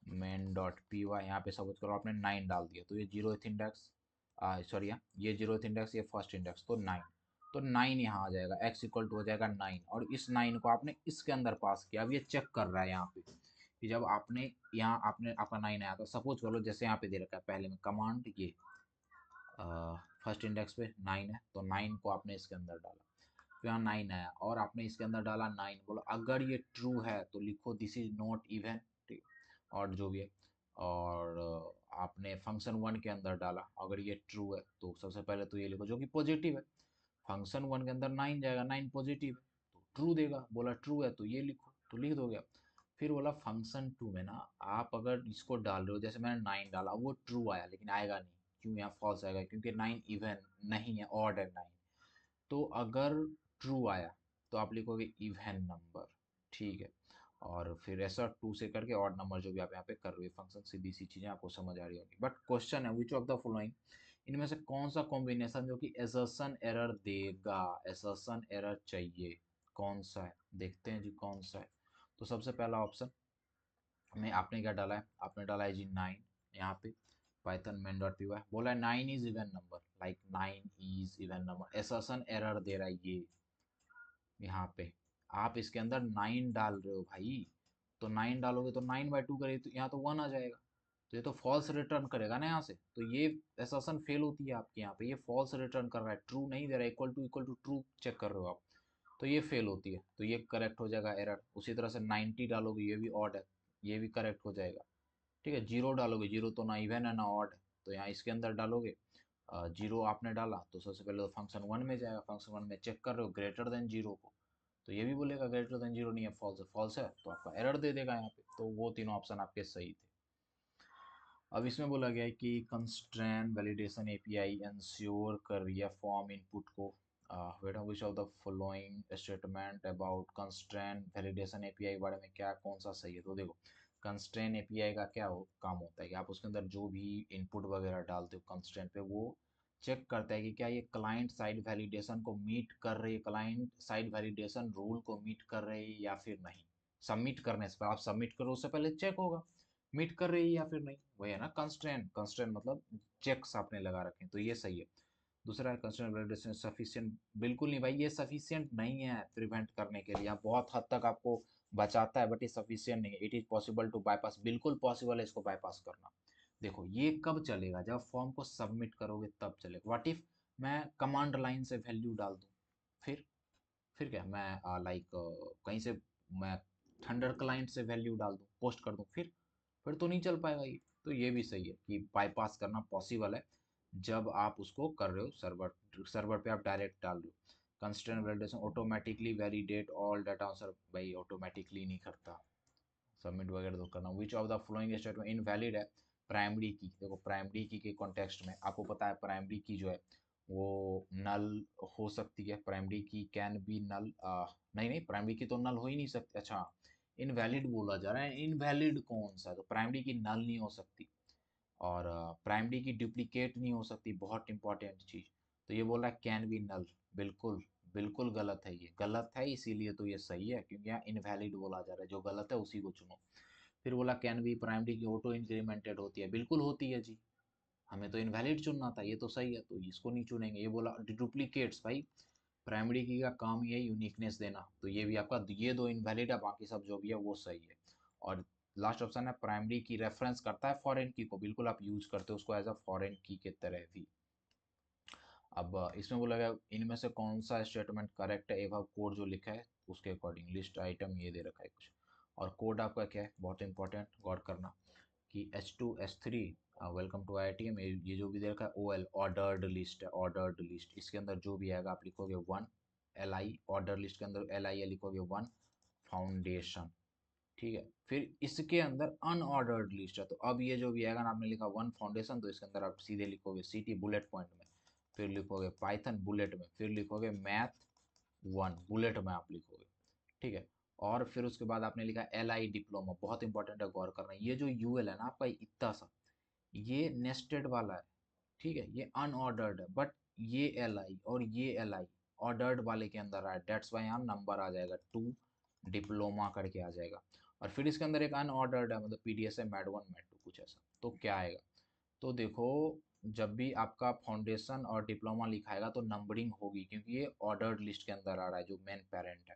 main dot P Y, यहाँ पे सपोज करो आपने 9 डाल दिया, तो ये 0th इंडेक्स, सॉरी ये 0th इंडेक्स, ये फर्स्ट इंडेक्स, तो 9, तो 9 यहाँ आ जाएगा, x इक्वल टू हो जाएगा 9, और इस 9 को आपने इसके अंदर पास किया। अब ये चेक कर रहा है यहाँ पे कि जब आपने यहाँ आपने आपका 9 आया, तो सपोज करो जैसे यहाँ पे दे रखा है पहले में कमांड, ये फर्स्ट इंडेक्स पे 9 है, तो 9 को आपने इसके अंदर डाला, तो यहाँ 9 आया, और आपने इसके अंदर डाला 9, बोलो अगर ये ट्रू है तो लिखो दिस इज नॉट इवन, ठीक, और जो भी है। और आपने फंक्शन 1 के अंदर डाला, अगर ये ट्रू है तो सबसे पहले तो ये लिखो जो कि पॉजिटिव है, फंक्शन 1 के अंदर 9 जाएगा, 9 पॉजिटिव है तो ट्रू देगा, बोला ट्रू है तो ये लिखो, तो लिख दोगे आप। फिर बोला फंक्शन 2 में ना आप अगर इसको डाल रहे हो, जैसे मैंने 9 डाला, वो ट्रू आया लेकिन आएगा नहीं, क्यों? यहाँ फॉल्स आएगा क्योंकि 9 इवन नहीं है, ऑड है 9। तो अगर ट्रू आया तो आप लिखोगे इवन नंबर, ठीक है। और फिर ऐसा 2 से करके ऑड नंबर जो भी आप यहाँ पे कर रहे हो फंक्शन, सीधी सी चीज़ें आपको समझ आ रही होंगी। बट क्वेश्चन है विच ऑफ द फॉलोइंग, इनमें से कौन सा कॉम्बिनेशन जो कि एसर्शन एरर देगा, एसर्शन एरर चाहिए, कौन सा है, देखते हैं जी कौन सा है। तो सबसे पहला ऑप्शन में आपने क्या डाला है, आपने डाला है जी 9 यहाँ पे, Python main dot P Y बोला है 9 is even number, like 9 is even number, assertion error दे रहा है ये यहाँ पे। आप इसके अंदर 9 डाल रहे हो भाई, तो 9 डालोगे तो 9/2 करेगी तो यहाँ तो 1 आ जाएगा, तो ये तो फॉल्स रिटर्न करेगा ना यहाँ से, तो ये एसर्शन फेल होती है आपके यहाँ पे, ये फॉल्स रिटर्न कर रहा है, ट्रू नहीं दे रहा है, इक्वल टू ट्रू चेक कर रहे हो आप, तो ये फेल होती है, तो ये करेक्ट हो जाएगा एरर। उसी तरह से 90 डालोगे, ये भी ऑड है, ये भी करेक्ट हो जाएगा। ठीक है, जीरो डालोगे, जीरो तो ना इवन है ना ऑड है, तो यहाँ इसके अंदर डालोगे, जीरो आपने डाला तो सबसे पहले तो फंक्शन वन में जाएगा, फंक्शन वन में चेक कर रहे हो ग्रेटर देन जीरो को, तो ये भी बोलेगा ग्रेटर देन जीरो नहीं है, फॉल्स है, तो आपका एरर दे देगा यहाँ पे। तो वो तीनों ऑप्शन आपके सही थे। अब इसमें बोला गया है कि कंस्ट्रेन वैलिडेशन एपीआई इंश्योर कर रही है फॉर्म इनपुट को, wait which of the following statement about constraint validation API बारे में क्या कौन सा सही है। तो देखो, कंस्ट्रेन एपीआई का क्या काम होता है कि आप उसके अंदर जो भी इनपुट वगैरह डालते हो कंस्ट्रेन पे, वो चेक करता है कि क्या ये क्लाइंट साइड वैलिडेशन को मीट कर रही है, क्लाइंट साइड वैलिडेशन रूल को मीट कर रही है या फिर नहीं। सबमिट करने से, आप सबमिट करो उससे पहले चेक होगा मीट कर रही है या फिर नहीं, वही है ना कंस्ट्रेंट, कंस्ट्रेंट मतलब चेक्स आपने लगा रखे हैं, तो ये सही है। दूसरा है कंस्ट्रेंट वैलिडेशन सफिशिएंट, बिल्कुल नहीं भाई, ये सफिशिएंट नहीं है प्रिवेंट करने के लिए, बहुत हद तक आपको बचाता है बट ये सफिशिएंट नहीं है। It is possible to bypass, बिल्कुल पॉसिबल है इसको बाईपास करना। देखो ये कब चलेगा, जब फॉर्म को सबमिट करोगे तब चलेगा। व्हाट इफ मैं कमांड लाइन से वैल्यू डाल दूं, फिर फिर क्या मैं लाइक कहीं से मैं थंडर क्लाइंट से वैल्यू डाल दूं, पोस्ट कर दूं, फिर तो नहीं चल पाएगा ये। तो ये भी सही है कि बाईपास करना पॉसिबल है जब आप उसको कर रहे हो सर्वर, सर्वर पे आप डायरेक्ट डाल रहे हो। Constraint validation automatically validate all data answer, भाई ऑटोमेटिकली नहीं करता, सबमिट वगैरह तो करना। विच of the following statement invalid है, प्राइमरी की, देखो प्राइमरी की के कॉन्टेक्स्ट में आपको पता है प्राइमरी की जो है वो नल हो सकती है, प्राइमरी की कैन बी नल, नहीं नहीं प्राइमरी की तो नल हो ही नहीं सकती, अच्छा इनवैलिड बोला जा रहा है, इनवैलिड कौन सा, तो प्राइमरी की नल नहीं हो सकती, और प्राइमरी की डुप्लीकेट नहीं हो सकती, बहुत इंपॉर्टेंट चीज़। तो ये बोला कैन बी नल, बिल्कुल बिल्कुल गलत है, ये गलत है, इसीलिए तो ये सही है क्योंकि यहाँ इनवैलिड बोला जा रहा है, जो गलत है उसी को चुनो। फिर बोला कैन बी, प्राइमरी की ऑटो इंक्रीमेंटेड होती है, बिल्कुल होती है जी, हमें तो इनवैलिड चुनना था, ये तो सही है तो इसको नहीं चुनेंगे। ये बोला डुप्लीकेट्स, भाई प्राइमरी की का काम ही है यूनिकनेस देना, तो ये भी आपका, ये दो इनवैलिड है, बाकी सब जो भी है वो सही है। और लास्ट ऑप्शन है प्राइमरी की रेफरेंस करता है फॉरेन की को, बिल्कुल आप यूज करते हो उसको एज अ फॉरेन की के तरह भी। अब इसमें बोला गया इनमें से कौन सा स्टेटमेंट करेक्ट है, एवं कोड जो लिखा है उसके अकॉर्डिंग, लिस्ट आइटम ये दे रखा है कुछ, और कोड आपका क्या है, बहुत इंपॉर्टेंट गौर करना कि H2S3 वेलकम टू IITM, ये जो भी दे रखा है OL ऑर्डर्ड लिस्ट है, ऑर्डर्ड लिस्ट, इसके अंदर जो भी आएगा आप लिखोगे 1 LI, ऑर्डर लिस्ट के अंदर LI है लिखोगे 1 फाउंडेशन, ठीक है। फिर इसके अंदर अनऑर्डर्ड लिस्ट है, तो अब ये जो भी आएगा ना, आपने लिखा 1 फाउंडेशन, तो इसके अंदर आप सीधे लिखोगे CT बुलेट पॉइंट में, फिर लिखोगे पाइथन बुलेट में, फिर लिखोगे मैथ 1 बुलेट में आप लिखोगे, ठीक है। और फिर उसके बाद आपने लिखा LI डिप्लोमा, बहुत इंपॉर्टेंट है गौर करना, ये जो UL है ना आपका इतना सा, ये नेस्टेड वाला है, ठीक है, ये अनऑर्डर्ड है, बट ये LI और ये LI ऑर्डर्ड वाले के अंदर आया, डेट्स वाई यहाँ नंबर आ जाएगा 2 डिप्लोमा करके आ जाएगा। और फिर इसके अंदर एक अनऑर्डर्ड है, मतलब PDS है मैड 1 मैड 2 कुछ ऐसा, तो क्या आएगा, तो देखो जब भी आपका फाउंडेशन और डिप्लोमा लिखाएगा तो नंबरिंग होगी, क्योंकि ये ऑर्डर्ड लिस्ट के अंदर आ रहा है जो मेन पेरेंट है,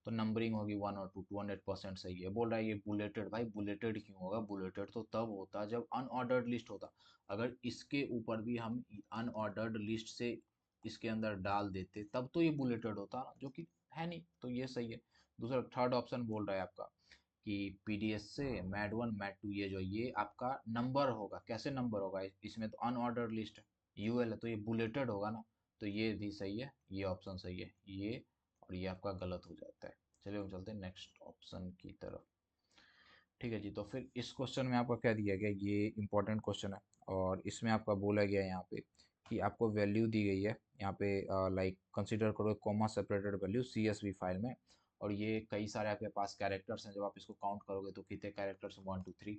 तो नंबरिंग होगी 1 और 2, 200% सही है। बोल रहा है ये बुलेटेड, भाई बुलेटेड क्यों होगा, बुलेटेड तो तब होता जब अनऑर्डर्ड लिस्ट होता, अगर इसके ऊपर भी हम अनऑर्डर्ड लिस्ट से इसके अंदर डाल देते तब तो ये बुलेटेड होता ना, जो कि है नहीं, तो ये सही है। दूसरा थर्ड ऑप्शन बोल रहा है आपका कि PDS से मैड 1 मैड 2 ये जो ये आपका नंबर होगा, कैसे नंबर होगा, इसमें तो अनऑर्डर्ड लिस्ट है, UL है, तो ये बुलेटेड होगा ना, तो ये भी सही है, ये ऑप्शन सही है ये, और ये आपका गलत हो जाता है। चलिए हम चलते हैं नेक्स्ट ऑप्शन की तरफ। ठीक है जी, तो फिर इस क्वेश्चन में आपका क्या दिया गया, ये इंपॉर्टेंट क्वेश्चन है, और इसमें आपका बोला गया है यहाँ पे कि आपको वैल्यू दी गई है यहाँ पे, लाइक कंसीडर करो comma separated value CSV file में, और ये कई सारे आपके पास कैरेक्टर्स हैं, जब आप इसको काउंट करोगे तो कितने characters, 1 2 3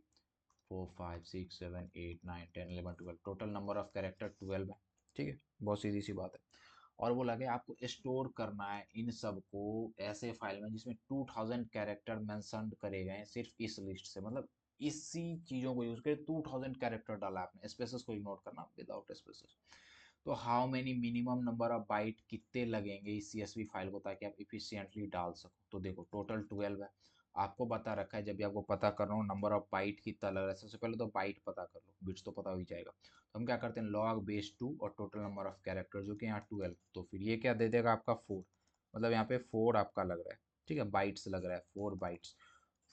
4 5 6 7 8 9 10 11 12, total number of character 12 है। ठीक है, बहुत सीधी सी बात है। और वो लगे आपको स्टोर करना है इन सब को ऐसे फाइल में जिसमें 2000 कैरेक्टर मेंशन करे गए हैं सिर्फ इस लिस्ट से, मतलब इसी चीज़ों को यूज करके 2000 कैरेक्टर डाला आपने, स्पेसेस को इग्नोर करना, विदाउट स्पेसेस। तो how many minimum number of bite कितने लगेंगे इस CSV फाइल को ताकि आप इफिशियंटली डाल सको। तो देखो टोटल 12 है, आपको बता रखा है, जब भी आपको पता कर रहा हूँ नंबर ऑफ बाइट कितना लग रहा है, सबसे पहले तो बाइट पता कर लो, बिट्स तो पता हो ही जाएगा। तो हम क्या करते हैं, लॉग बेस 2 और टोटल नंबर ऑफ कैरेक्टर जो कि यहाँ 12, तो फिर ये क्या दे देगा आपका 4, मतलब यहाँ पे 4 आपका लग रहा है। ठीक है, बाइट्स लग रहा है, 4 बाइट्स,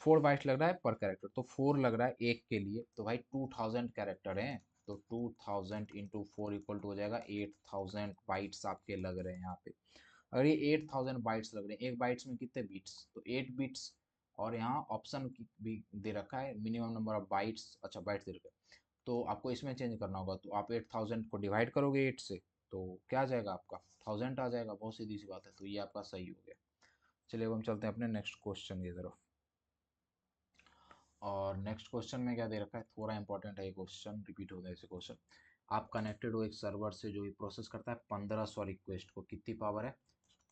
4 बाइट्स लग रहा है पर कैरेक्टर, तो 4 लग रहा है एक के लिए, तो भाई 2000 कैरेक्टर हैं, तो 2000 इंटू 4 इक्वल टू हो जाएगा 8000 बाइट्स आपके लग रहे हैं यहाँ पे। अगर ये 8000 बाइट्स लग रहे हैं, एक बाइट्स में कितने बिट्स, तो 8 बिट्स। और यहाँ ऑप्शन भी दे रखा है मिनिमम नंबर ऑफ बाइट्स, अच्छा बाइट्स दे रखा है, तो आपको इसमें चेंज करना होगा, तो आप 8000 को डिवाइड करोगे 8 से, तो क्या आ जाएगा आपका 1000 आ जाएगा, बहुत सीधी सी बात है, तो ये आपका सही हो गया। चलिए अब हम चलते हैं अपने नेक्स्ट क्वेश्चन की तरफ। और नेक्स्ट क्वेश्चन में क्या दे रखा है, थोड़ा इंपॉर्टेंट है ये क्वेश्चन, रिपीट हो गया ऐसे क्वेश्चन। आप कनेक्टेड हो एक सर्वर से जो ये प्रोसेस करता है 1500 रिक्वेस्ट को, कितनी पावर है,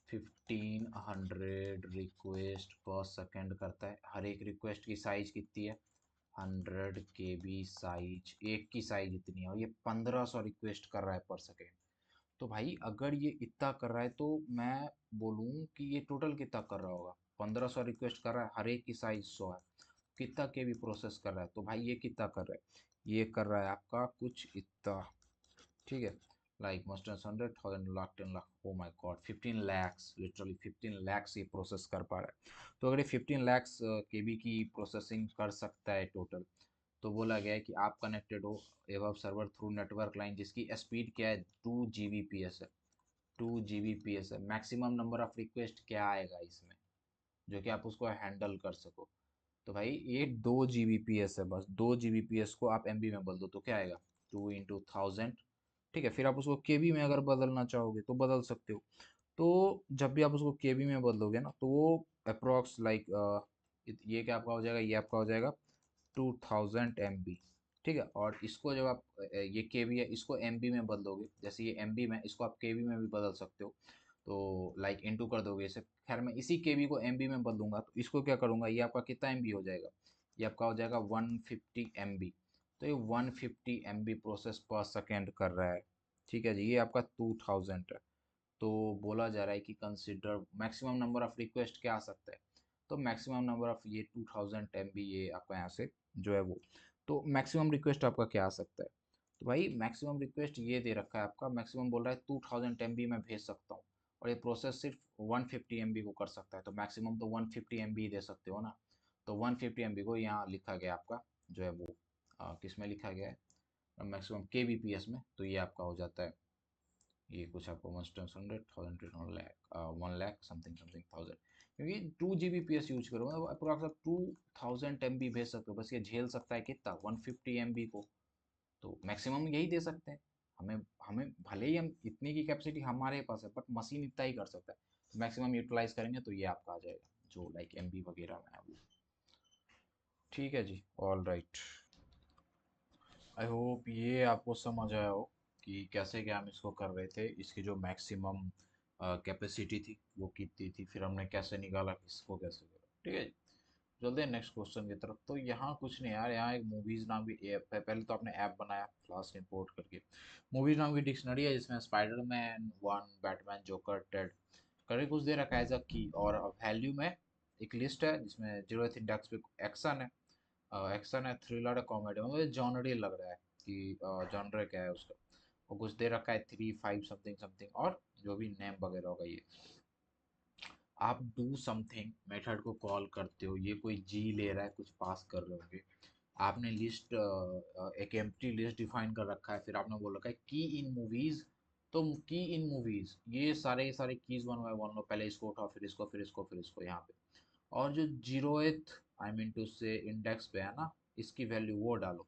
1500 रिक्वेस्ट पर सेकेंड करता है। हर एक रिक्वेस्ट की साइज कितनी है, 100 KB साइज, एक की साइज इतनी है, और ये 1500 रिक्वेस्ट कर रहा है पर सेकेंड। तो भाई अगर ये इतना कर रहा है तो मैं बोलूँ कि ये टोटल कितना कर रहा होगा, 1500 रिक्वेस्ट कर रहा है, हर एक की साइज 100 है, कितना के भी प्रोसेस कर रहा है, तो भाई ये कितना कर रहा है, ये कर रहा है आपका कुछ इतना। ठीक है, लाइक मस्टर्स 100,000 lakh 10 lakh, oh my god 15 lakhs, literally 15 lakhs ये प्रोसेस कर पा रहा है। तो अगर ये 15 lakhs KB की प्रोसेसिंग कर सकता है टोटल, तो बोला गया है कि आप कनेक्टेड हो एवं सर्वर थ्रू नेटवर्क लाइन जिसकी स्पीड क्या है, 2 Gbps है, 2 Gbps है। मैक्सिमम नंबर ऑफ रिक्वेस्ट क्या आएगा इसमें जो कि आप उसको हैंडल कर सको, तो भाई ये 2 Gbps है, बस 2 Gbps को आप MB में बदल दो तो क्या आएगा, 2 × 1000। ठीक है, फिर आप उसको KB में अगर बदलना चाहोगे तो बदल सकते हो। तो जब भी आप उसको KB में बदलोगे ना, तो वो अप्रोक्स लाइक ये क्या आपका हो जाएगा, ये आपका हो जाएगा 2000 MB। ठीक है, और इसको जब आप ये KB है, इसको MB में बदलोगे, जैसे ये MB में, इसको आप KB में भी बदल सकते हो, तो लाइक इनटू कर दोगे इसे। खैर मैं इसी KB को MB में बदलूंगा, तो इसको क्या करूंगा, ये आपका कितना MB हो जाएगा, ये आपका हो जाएगा 150 MB। तो ये 150 MB प्रोसेस पर सेकेंड कर रहा है। ठीक है जी, ये आपका 2000 है। तो बोला जा रहा है कि consider maximum number of request क्या आ सकता है, तो मैक्सिमम नंबर ऑफ ये 2000 MB ये आपका यहाँ से जो है वो, तो मैक्सिमम रिक्वेस्ट आपका क्या आ सकता है, तो भाई मैक्सिमम रिक्वेस्ट ये दे रखा है आपका, मैक्सिमम बोल रहा है 2000 MB मैं भेज सकता हूँ, और ये प्रोसेस सिर्फ 150 MB को कर सकता है, तो मैक्सिमम तो 150 MB दे सकते हो ना। तो 150 MB को यहाँ लिखा गया आपका जो है वो किस में लिखा गया है, मैक्सिमम KBPS में, तो ये आपका हो जाता है, ये कुछ आपको 100,000 lakh 1 lakh something something thousand, क्योंकि 2 Gbps यूज करो मतलब अप्रोक्स आप 2000 MB भेज सकते हो, बस ये झेल सकता है कितना 150 MB को, तो मैक्सिमम यही दे सकते हैं। हमें हमें भले ही हम इतनी की कैपेसिटी हमारे पास है, बट मशीन इतना ही कर सकता है, तो मैक्सिमम यूटिलाइज करेंगे तो ये आपका आ जाएगा जो लाइक MB वगैरह में है वो। ठीक है जी, ऑल राइट, आई होप ये आपको समझ आया हो कि कैसे क्या हम इसको कर रहे थे, इसकी जो मैक्सिमम कैपेसिटी थी वो कितनी थी, फिर हमने कैसे निकाला कि इसको कैसे करा। ठीक है जी, चलते हैं नेक्स्ट क्वेश्चन की तरफ। तो यहाँ कुछ नहीं यार, यहाँ एक मूवीज नाम की ऐप है, पहले तो आपने ऐप बनाया फ्लास्क इंपोर्ट करके, मूवीज नाम की डिक्शनरी है जिसमें स्पाइडरमैन 1, बैटमैन, जोकर, टेड करके कुछ दे रखा है एज अ की, और वैल्यू में एक लिस्ट है जिसमें 0th इंडेक्स पे एक्शन है, एक्शन है, थ्रिलर है, कॉमेडी, मतलब ये जॉनरी लग रहा है कि जॉनर क्या है उसका, और कुछ दे रखा है 3 5 समथिंग समथिंग, और जो भी नेम वगैरह होगा ये। आप डू समथिंग मेथड को कॉल करते हो, ये कोई जी ले रहा है, कुछ पास कर रहे होंगे, आपने लिस्ट एक एम्प्टी लिस्ट डिफाइन कर रखा है, फिर आपने बोल रखा है की इन मूवीज, तो की इन मूवीज ये सारे कीज वन बाय वन लो, पहले इसको उठाओ, फिर इसको, फिर इसको, फिर इसको यहाँ पे, और जो जीरोएथ आई मीन टू से इंडेक्स पे है ना, इसकी वैल्यू वो डालो,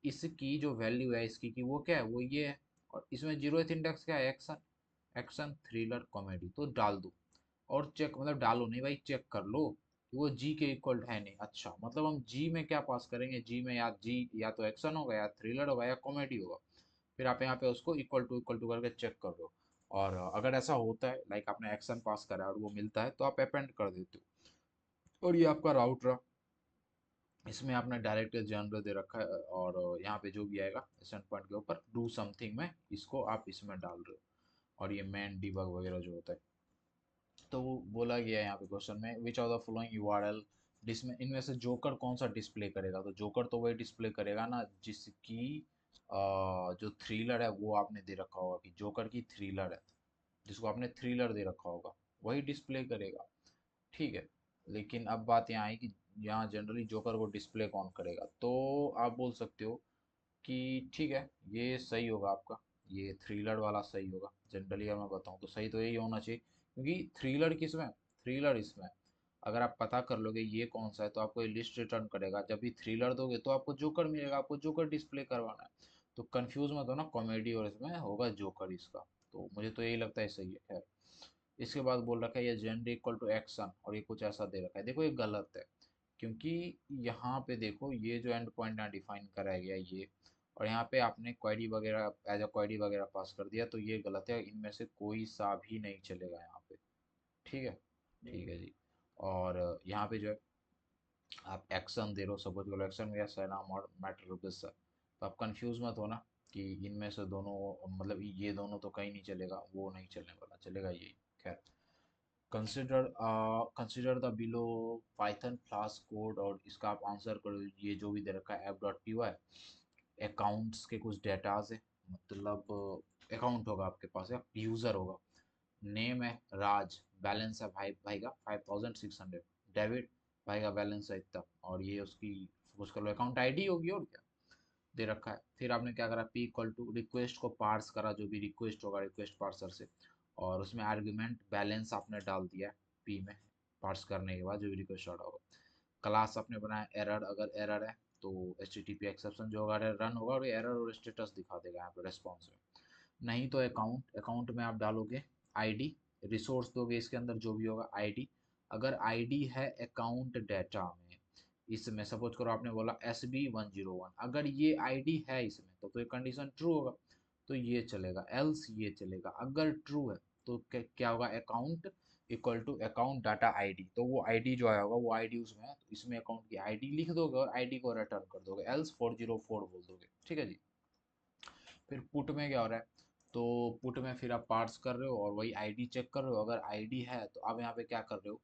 इसकी जो वैल्यू है इसकी की वो क्या है, वो ये है, और इसमें जीरोएथ इंडेक्स क्या है, एक्शन, एक्शन थ्रिलर कॉमेडी, तो डाल दो। और चेक मतलब डालो नहीं भाई, चेक कर लो कि वो जी के इक्वल है नहीं। अच्छा मतलब हम जी में क्या पास करेंगे, जी में या जी या तो एक्शन होगा या थ्रिलर होगा या कॉमेडी होगा। फिर आप यहाँ पे उसको इक्वल टू करके चेक कर लो। और अगर ऐसा होता है लाइक आपने एक्शन पास करा और वो मिलता है तो आप अपेंड कर देते हो। और ये आपका राउट रहा। इसमें आपने डायरेक्ट जनरल दे रखा है और यहाँ पे जो भी आएगा एसेंट पॉइंट के ऊपर डू समथिंग में इसको आप इसमें डाल रहे हो। और ये मैन डीबग वगैरह जो होता है, तो वो बोला गया है यहाँ पे क्वेश्चन में विच ऑफ द फॉलोइंग यूआरएल जिसमें इनमें से जोकर कौन सा डिस्प्ले करेगा। तो जोकर तो वही डिस्प्ले करेगा ना जिसकी जो थ्रिलर है वो आपने दे रखा होगा कि जोकर की थ्रिलर है, जिसको आपने थ्रिलर दे रखा होगा वही डिस्प्ले करेगा। ठीक है। लेकिन अब बात यहाँ आई कि यहाँ जनरली जोकर को डिस्प्ले कौन करेगा। तो आप बोल सकते हो कि ठीक है ये सही होगा आपका, ये थ्रिलर वाला सही होगा। जनरली अगर मैं बताऊँ तो सही तो यही होना चाहिए, क्योंकि थ्रिलर किसमें, थ्रिलर इसमें। अगर आप पता कर लोगे ये कौन सा है तो आपको ये लिस्ट रिटर्न करेगा। जब भी थ्रिलर दोगे तो आपको जोकर मिलेगा, आपको जोकर डिस्प्ले करवाना है। तो कंफ्यूज मत होना, कॉमेडी और इसमें होगा जोकर इसका। तो मुझे तो यही लगता है सही है। खैर, इसके बाद बोल रखा है ये जेंडर इक्वल टू एक्शन और ये कुछ ऐसा दे रखा है। देखो ये गलत है, क्योंकि यहाँ पे देखो ये जो एंड पॉइंट यहाँ डिफाइन कराया गया ये, और यहाँ पे आपने क्वेरी वगैरह एज अ क्वेरी वगैरह पास कर दिया, तो ये गलत है। इनमें से कोई सा भी नहीं चलेगा यहाँ पे। ठीक है, ठीक है जी। और यहाँ पे जो है आप एक्शन दे रहे हो, सपोज करो एक्शन या सैनाम और मैटर ऑफ दिस, तो आप कंफ्यूज मत होना कि इनमें से दोनों, मतलब ये दोनों तो कहीं नहीं चलेगा, वो नहीं चलने वाला, चलेगा यही। खैर, consider the below Python flask code, और इसका आप आंसर करो ये जो भी दे रखा है F dot P Y. Accounts के कुछ डेटाज है, मतलब अकाउंट होगा आपके पास या यूज़र होगा। नेम है राज, बैलेंस है भाई भाई का 5600। डेबिट भाई का बैलेंस है इतना, और ये उसकी सपोज कर लो अकाउंट आईडी होगी और क्या दे रखा है। फिर आपने क्या करा, पी इक्वल टू रिक्वेस्ट को पार्स करा, जो भी रिक्वेस्ट होगा रिक्वेस्ट पार्सर से, और उसमें आर्ग्यूमेंट बैलेंस आपने डाल दिया पी में पार्स करने के बाद जो भी रिक्वेस्ट ऑर्डर होगा। क्लास आपने बनाया एरर, अगर एरर है तो H T T P exception जो होगा रन होगा और एरर और स्टेटस दिखा देगा यहाँ पे रेस्पॉन्स में। नहीं तो अकाउंट, अकाउंट में आप डालोगे आईडी, रिसोर्स दोगे इसके अंदर जो भी होगा आईडी। अगर आईडी है अकाउंट डेटा में, इसमें सपोज करो आपने बोला SB101, अगर ये आईडी है इसमें तो ये कंडीशन ट्रू होगा, तो ये चलेगा। एल्स ये चलेगा। अगर ट्रू है तो क्या होगा, account equal to account data ID, तो वो आईडी जो आया होगा वो आईडी उसमें है, तो इसमें अकाउंट की आईडी लिख दोगे और आईडी को रिटर्न कर दोगे, एल्स 404 बोल दोगे। ठीक है जी। फिर पुट में क्या हो रहा है, तो पुट में फिर आप पार्स कर रहे हो और वही आईडी चेक कर रहे हो। अगर आईडी है तो आप यहाँ पे क्या कर रहे हो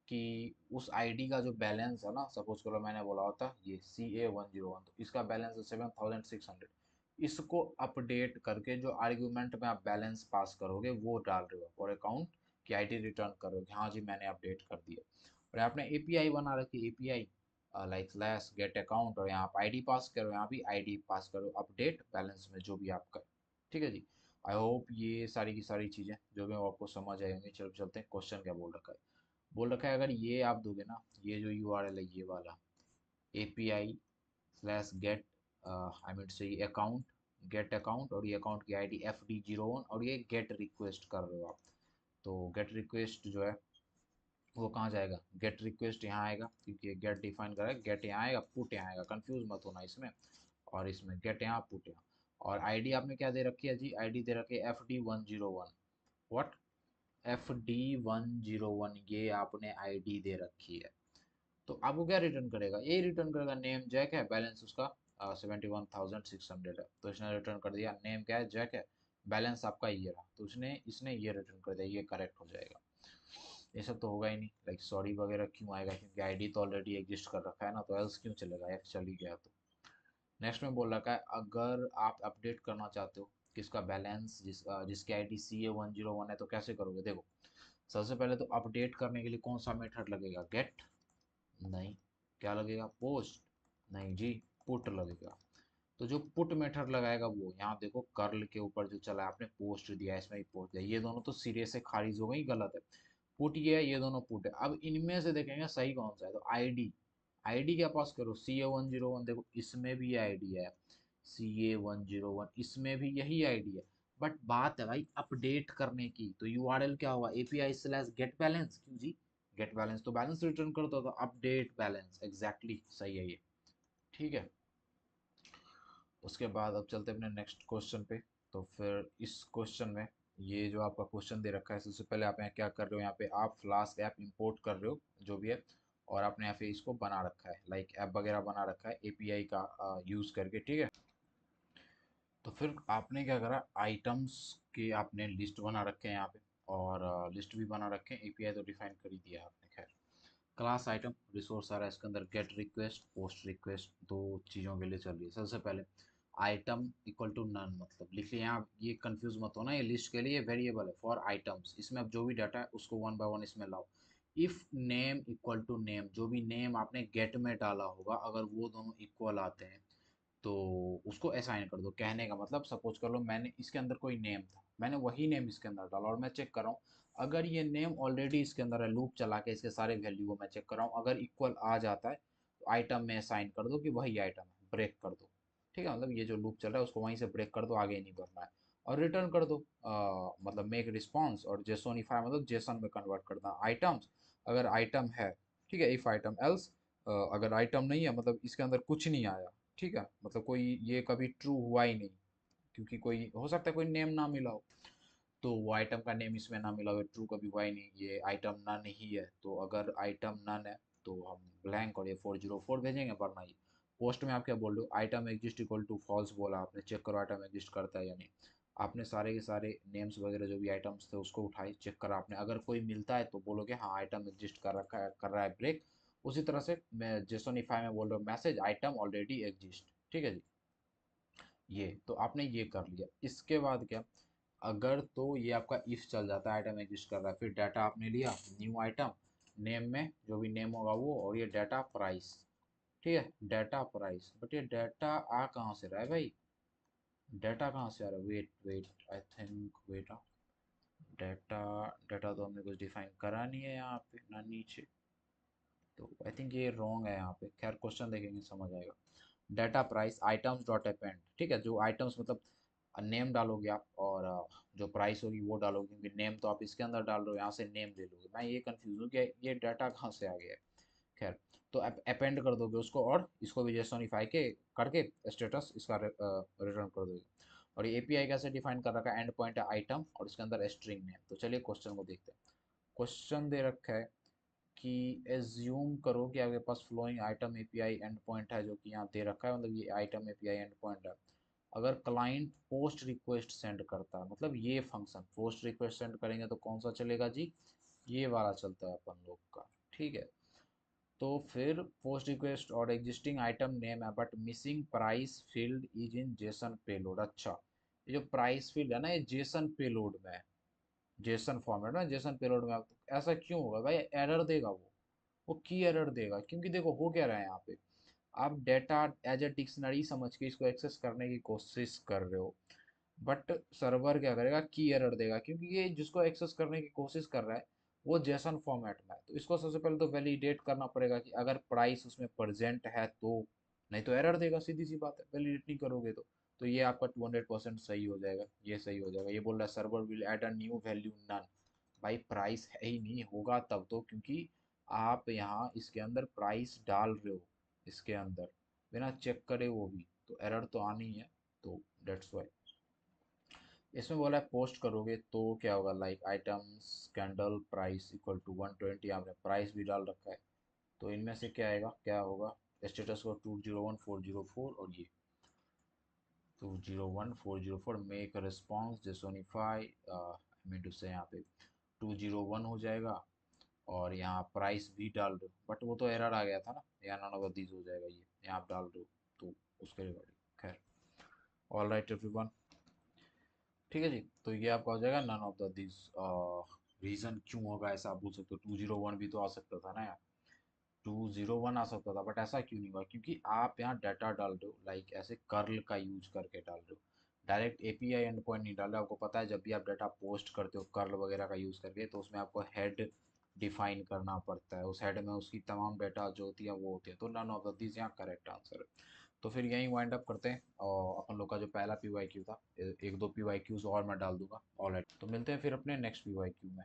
कि उस आईडी का जो बैलेंस है ना, सपोज करो मैंने बोला होता ये CA101, तो इसका बैलेंस है 7600। इसको अपडेट करके जो आर्ग्यूमेंट में आप बैलेंस पास करोगे वो डाल रहे हो और अकाउंट की आईडी रिटर्न करोगे, हाँ जी मैंने अपडेट कर दिया। और आपने एपीआई बना रखी, API like slash gate account, और यहाँ आप आईडी पास करो, यहाँ भी आईडी पास करो अपडेट बैलेंस में जो भी आपका है। ठीक है जी। आई होप ये सारी की सारी चीज़ें जो भी आपको समझ आई होंगी। चलो चलते हैं, क्वेश्चन क्या बोल रखा है। बोल रखा है अगर ये आप दोगे ना, ये जो यूआरएल है ये वाला API slash gate I mean से अकाउंट, गेट अकाउंट, और ये अकाउंट की आईडी FD01, और ये गेट रिक्वेस्ट कर रहे हो आप। तो गेट रिक्वेस्ट जो है वो कहाँ जाएगा, गेट रिक्वेस्ट यहाँ आएगा, क्योंकि गेट डिफाइन करा है। गेट यहाँ आएगा, पुट यहाँ आएगा, कंफ्यूज मत होना इसमें। और इसमें गेट यहाँ पुट यहाँ। और आईडी आपने क्या दे रखी है जी, आईडी दे रखी है FD101। व्हाट, FD101 ये आपने आईडी दे रखी है। तो आपको क्या रिटर्न करेगा, ये रिटर्न करेगा नेम जैक है, बैलेंस उसका 71,600 है। तो इसने रिटर्न कर दिया नेम क्या है, जैक है, बैलेंस आपका ये रहा, तो उसने इसने ये रिटर्न कर दिया, ये करेक्ट हो जाएगा। ये सब तो होगा ही नहीं, लाइक सॉरी वगैरह क्यों आएगा, क्योंकि आईडी तो ऑलरेडी एग्जिस्ट कर रखा है ना, तो एल्स क्यों चलेगा, एफ चल ही गया तो। नेक्स्ट में बोल रखा है अगर आप अपडेट करना चाहते हो किसका बैलेंस, जिसकी आईडी CA101 है, तो कैसे करोगे। देखो सबसे पहले तो अपडेट करने के लिए कौन सा मेथड लगेगा, गेट नहीं, क्या लगेगा, पोस्ट नहीं जी, पुट लगेगा। तो जो पुट मेथड लगाएगा वो यहाँ देखो कर्ल के ऊपर जो चला है, आपने पोस्ट दिया है, इसमें भी पोस्ट दिया, ये दोनों तो सीरियस से खारिज हो गई, गलत है। पुट ये है, ये दोनों पुट है। अब इनमें से देखेंगे सही कौन सा है, तो आईडी, आईडी क्या पास करो, CA101, देखो इसमें भी आईडी है CA101, इसमें भी यही आईडी है। बट बात है भाई अपडेट करने की, तो यूआरएल क्या होगा, एपीआई स्लैश गेट बैलेंस, क्यों जी, गेट बैलेंस तो बैलेंस रिटर्न करता था, अपडेट बैलेंस, एग्जैक्टली सही है ये। ठीक है, उसके बाद अब चलते हैं अपने नेक्स्ट क्वेश्चन पे। तो फिर इस क्वेश्चन में ये जो आपका क्वेश्चन दे रखा है, सबसे पहले आप यहाँ क्या कर रहे हो, यहाँ पे आप फ्लास्क ऐप इंपोर्ट कर रहे हो जो भी है, और आपने यहाँ पे इसको बना रखा है, लाइक ऐप वगैरह बना रखा है एपीआई का यूज़ करके, ठीक है। तो फिर आपने क्या करा, आइटम्स के आपने लिस्ट बना रखे हैं यहाँ पे, और लिस्ट भी बना रखे हैं, एपीआई तो डिफाइन कर ही दिया आपने, खैर। क्लास आइटम रिसोर्स आ रहा है इसके अंदर, गेट रिक्वेस्ट पोस्ट रिक्वेस्ट, दो चीज़ों के लिए चल रही है। सबसे पहले आइटम इक्वल टू नन, मतलब लिख लिया यहाँ, ये कंफ्यूज मत होना, ये लिस्ट के लिए वेरिएबल है फॉर आइटम्स, इसमें अब जो भी डाटा है उसको वन बाय वन इसमें लाओ। If name equal to name, जो भी नेम आपने गेट में डाला होगा अगर वो दोनों इक्वल आते हैं तो उसको असाइन कर दो। कहने का मतलब सपोज कर लो मैंने इसके अंदर कोई नेम था, मैंने वही नेम इसके अंदर डाला और मैं चेक कर रहा हूँ, अगर ये नेम ऑलरेडी इसके अंदर है, लूप चला के इसके सारे वैल्यू को मैं चेक कर रहा हूँ, अगर इक्वल आ जाता है तो आइटम में असाइन कर दो कि वही आइटम है, ब्रेक कर दो। ठीक है, मतलब ये जो लूप चल रहा है उसको वहीं से ब्रेक कर दो, आगे नहीं बढ़ना है, और रिटर्न कर दो, मतलब मेक रिस्पॉन्स, और जेसोनिफाई मतलब जेसन में कन्वर्ट करना आइटम्स, अगर आइटम है, ठीक है, इफ आइटम एल्स, अगर आइटम नहीं है मतलब इसके अंदर कुछ नहीं आया, ठीक है, मतलब कोई ये कभी ट्रू हुआ ही नहीं, क्योंकि कोई हो सकता है कोई नेम ना मिला हो, तो वो आइटम का नेम इसमें ना मिला हो, ट्रू कभी हुआ ही नहीं, ये आइटम नन ही है, तो अगर आइटम नन है तो हम ब्लैंक और ये 404 भेजेंगे, वरना ये पोस्ट में आप क्या बोल रहे हो, item exist equal to false बोला आपने, चेक करो आइटम एग्जिस्ट करता है या नहीं। आपने सारे के सारे नेम्स वगैरह जो भी आइटम्स थे उसको उठाए, चेक करा आपने, अगर कोई मिलता है तो बोलोगे हाँ आइटम एग्जिस्ट कर रखा है, कर रहा है ब्रेक। उसी तरह से मैं जेसोनिफाई में बोल रहा हूँ मैसेज आइटम ऑलरेडी एग्जिस्ट, ठीक है जी। ये तो आपने ये कर लिया, इसके बाद क्या, अगर तो ये आपका इफ चल जाता है आइटम एग्जिस्ट कर रहा है, फिर डाटा आपने लिया न्यू आइटम, नेम में जो भी नेम होगा वो, और ये डाटा प्राइस, ठीक है, डाटा प्राइस, बट ये डाटा आ कहाँ से रहा है भाई, डाटा कहाँ से आ रहा है, wait wait I think wait, data, data तो हमने कुछ डिफाइन करा नहीं है यहाँ पे ना नीचे, तो आई थिंक ये रॉन्ग है यहाँ पे, खैर क्वेश्चन देखेंगे समझ आएगा। Data price items dot append, ठीक है, जो आइटम्स मतलब नेम डालोगे आप, और जो प्राइस होगी वो डालोगे, क्योंकि नेम तो आप इसके अंदर डाल रहे हो, यहाँ से नेम ले लोगे, मैं ये कंफ्यूज हूँ कि ये डाटा कहाँ से आ गया है। खैर, तो अपेंड कर दोगे उसको, और इसको भी जेसोनिफाई के करके स्टेटस इसका रिटर्न कर दोगे। और ये एपीआई कैसे डिफाइन कर रखा है, एंड पॉइंट है आइटम और इसके अंदर स्ट्रिंग नेम। तो चलिए क्वेश्चन को देखते हैं। क्वेश्चन दे रखा है कि एज्यूम करो कि आपके पास flowing item API end point है, जो कि यहाँ दे रखा है, मतलब ये आइटम एपीआई एंड पॉइंट है। अगर क्लाइंट पोस्ट रिक्वेस्ट सेंड करता है, मतलब ये फंक्शन पोस्ट रिक्वेस्ट सेंड करेंगे तो कौन सा चलेगा जी, ये वाला चलता है अपन लोग का, ठीक है। तो फिर पोस्ट रिक्वेस्ट और एग्जिस्टिंग आइटम नेम है but missing price field is in Jason payload, अच्छा, ये जो प्राइस फील्ड है ना ये जेसन पेलोड में है, जेसन फॉर्मेट में, जेसन पेलोड में, ऐसा क्यों होगा भाई, एरर देगा वो की एरर देगा, क्योंकि देखो हो क्या रहा है यहाँ पे, आप डेटा एज ए डिक्शनरी समझ के इसको एक्सेस करने की कोशिश कर रहे हो, बट सर्वर क्या करेगा, की एरर देगा, क्योंकि ये जिसको एक्सेस करने की कोशिश कर रहा है वो जेसन फॉर्मेट में है, तो इसको सबसे पहले तो वैलिडेट करना पड़ेगा कि अगर प्राइस उसमें प्रेजेंट है तो, नहीं तो एरर देगा, सीधी सी बात है, वैलिडेट नहीं करोगे तो ये आपका 200% सही हो जाएगा, ये सही हो जाएगा। ये बोल रहा है server will add a new value none, भाई प्राइस है ही नहीं, होगा तब तो, क्योंकि आप यहाँ इसके अंदर प्राइस डाल रहे हो, इसके अंदर बिना चेक करे वो भी, तो एरर तो आनी है, तो डेट्स वाई। इसमें बोला है पोस्ट करोगे तो क्या होगा, like items candle price equal to 120, आपने प्राइस भी डाल रखा है, तो इनमें से क्या आएगा, क्या होगा, स्टेटस को 201404, और ये 201404 मेक रिस्पॉन्स जेसोनिफाई, मीन टू से यहाँ पे 201 हो जाएगा, और यहाँ प्राइस भी डाल दो, बट वो तो एरर आ गया था ना, यहाँ नॉन ऑफ दीज हो जाएगा, ये यहाँ आप डाल दो, तो उसके रिगार्डिंग, खैर, ऑल राइट एवरीवन, ठीक है जी। तो ये आपका हो जाएगा none of the this, reason क्यों होगा ऐसा आप बोल सकते हो, 201 भी तो आ सकता था ना यार, 201 आ सकता था, बट ऐसा क्यों नहीं हुआ, क्योंकि आप यहाँ डाटा डाल रहे हो, लाइक ऐसे कर्ल का यूज करके डाल रहे हो, डायरेक्ट एपीआई एंड पॉइंट नहीं डाल रहे हो। आपको पता है जब भी आप डाटा पोस्ट करते हो कर्ल वगैरह का यूज करके, तो उसमें आपको हेड डिफाइन करना पड़ता है, उस हेड में उसकी तमाम डाटा जो होती है वो होती है, तो नन ऑफ द दिस यहाँ करेक्ट आंसर है। तो फिर यहीं वाइंड अप करते हैं, और अपन लोग का जो पहला पी वाई क्यू था, एक दो पी वाई क्यूज और मैं डाल दूंगा। ऑलराइट, तो मिलते हैं फिर अपने नेक्स्ट पी वाई क्यू में।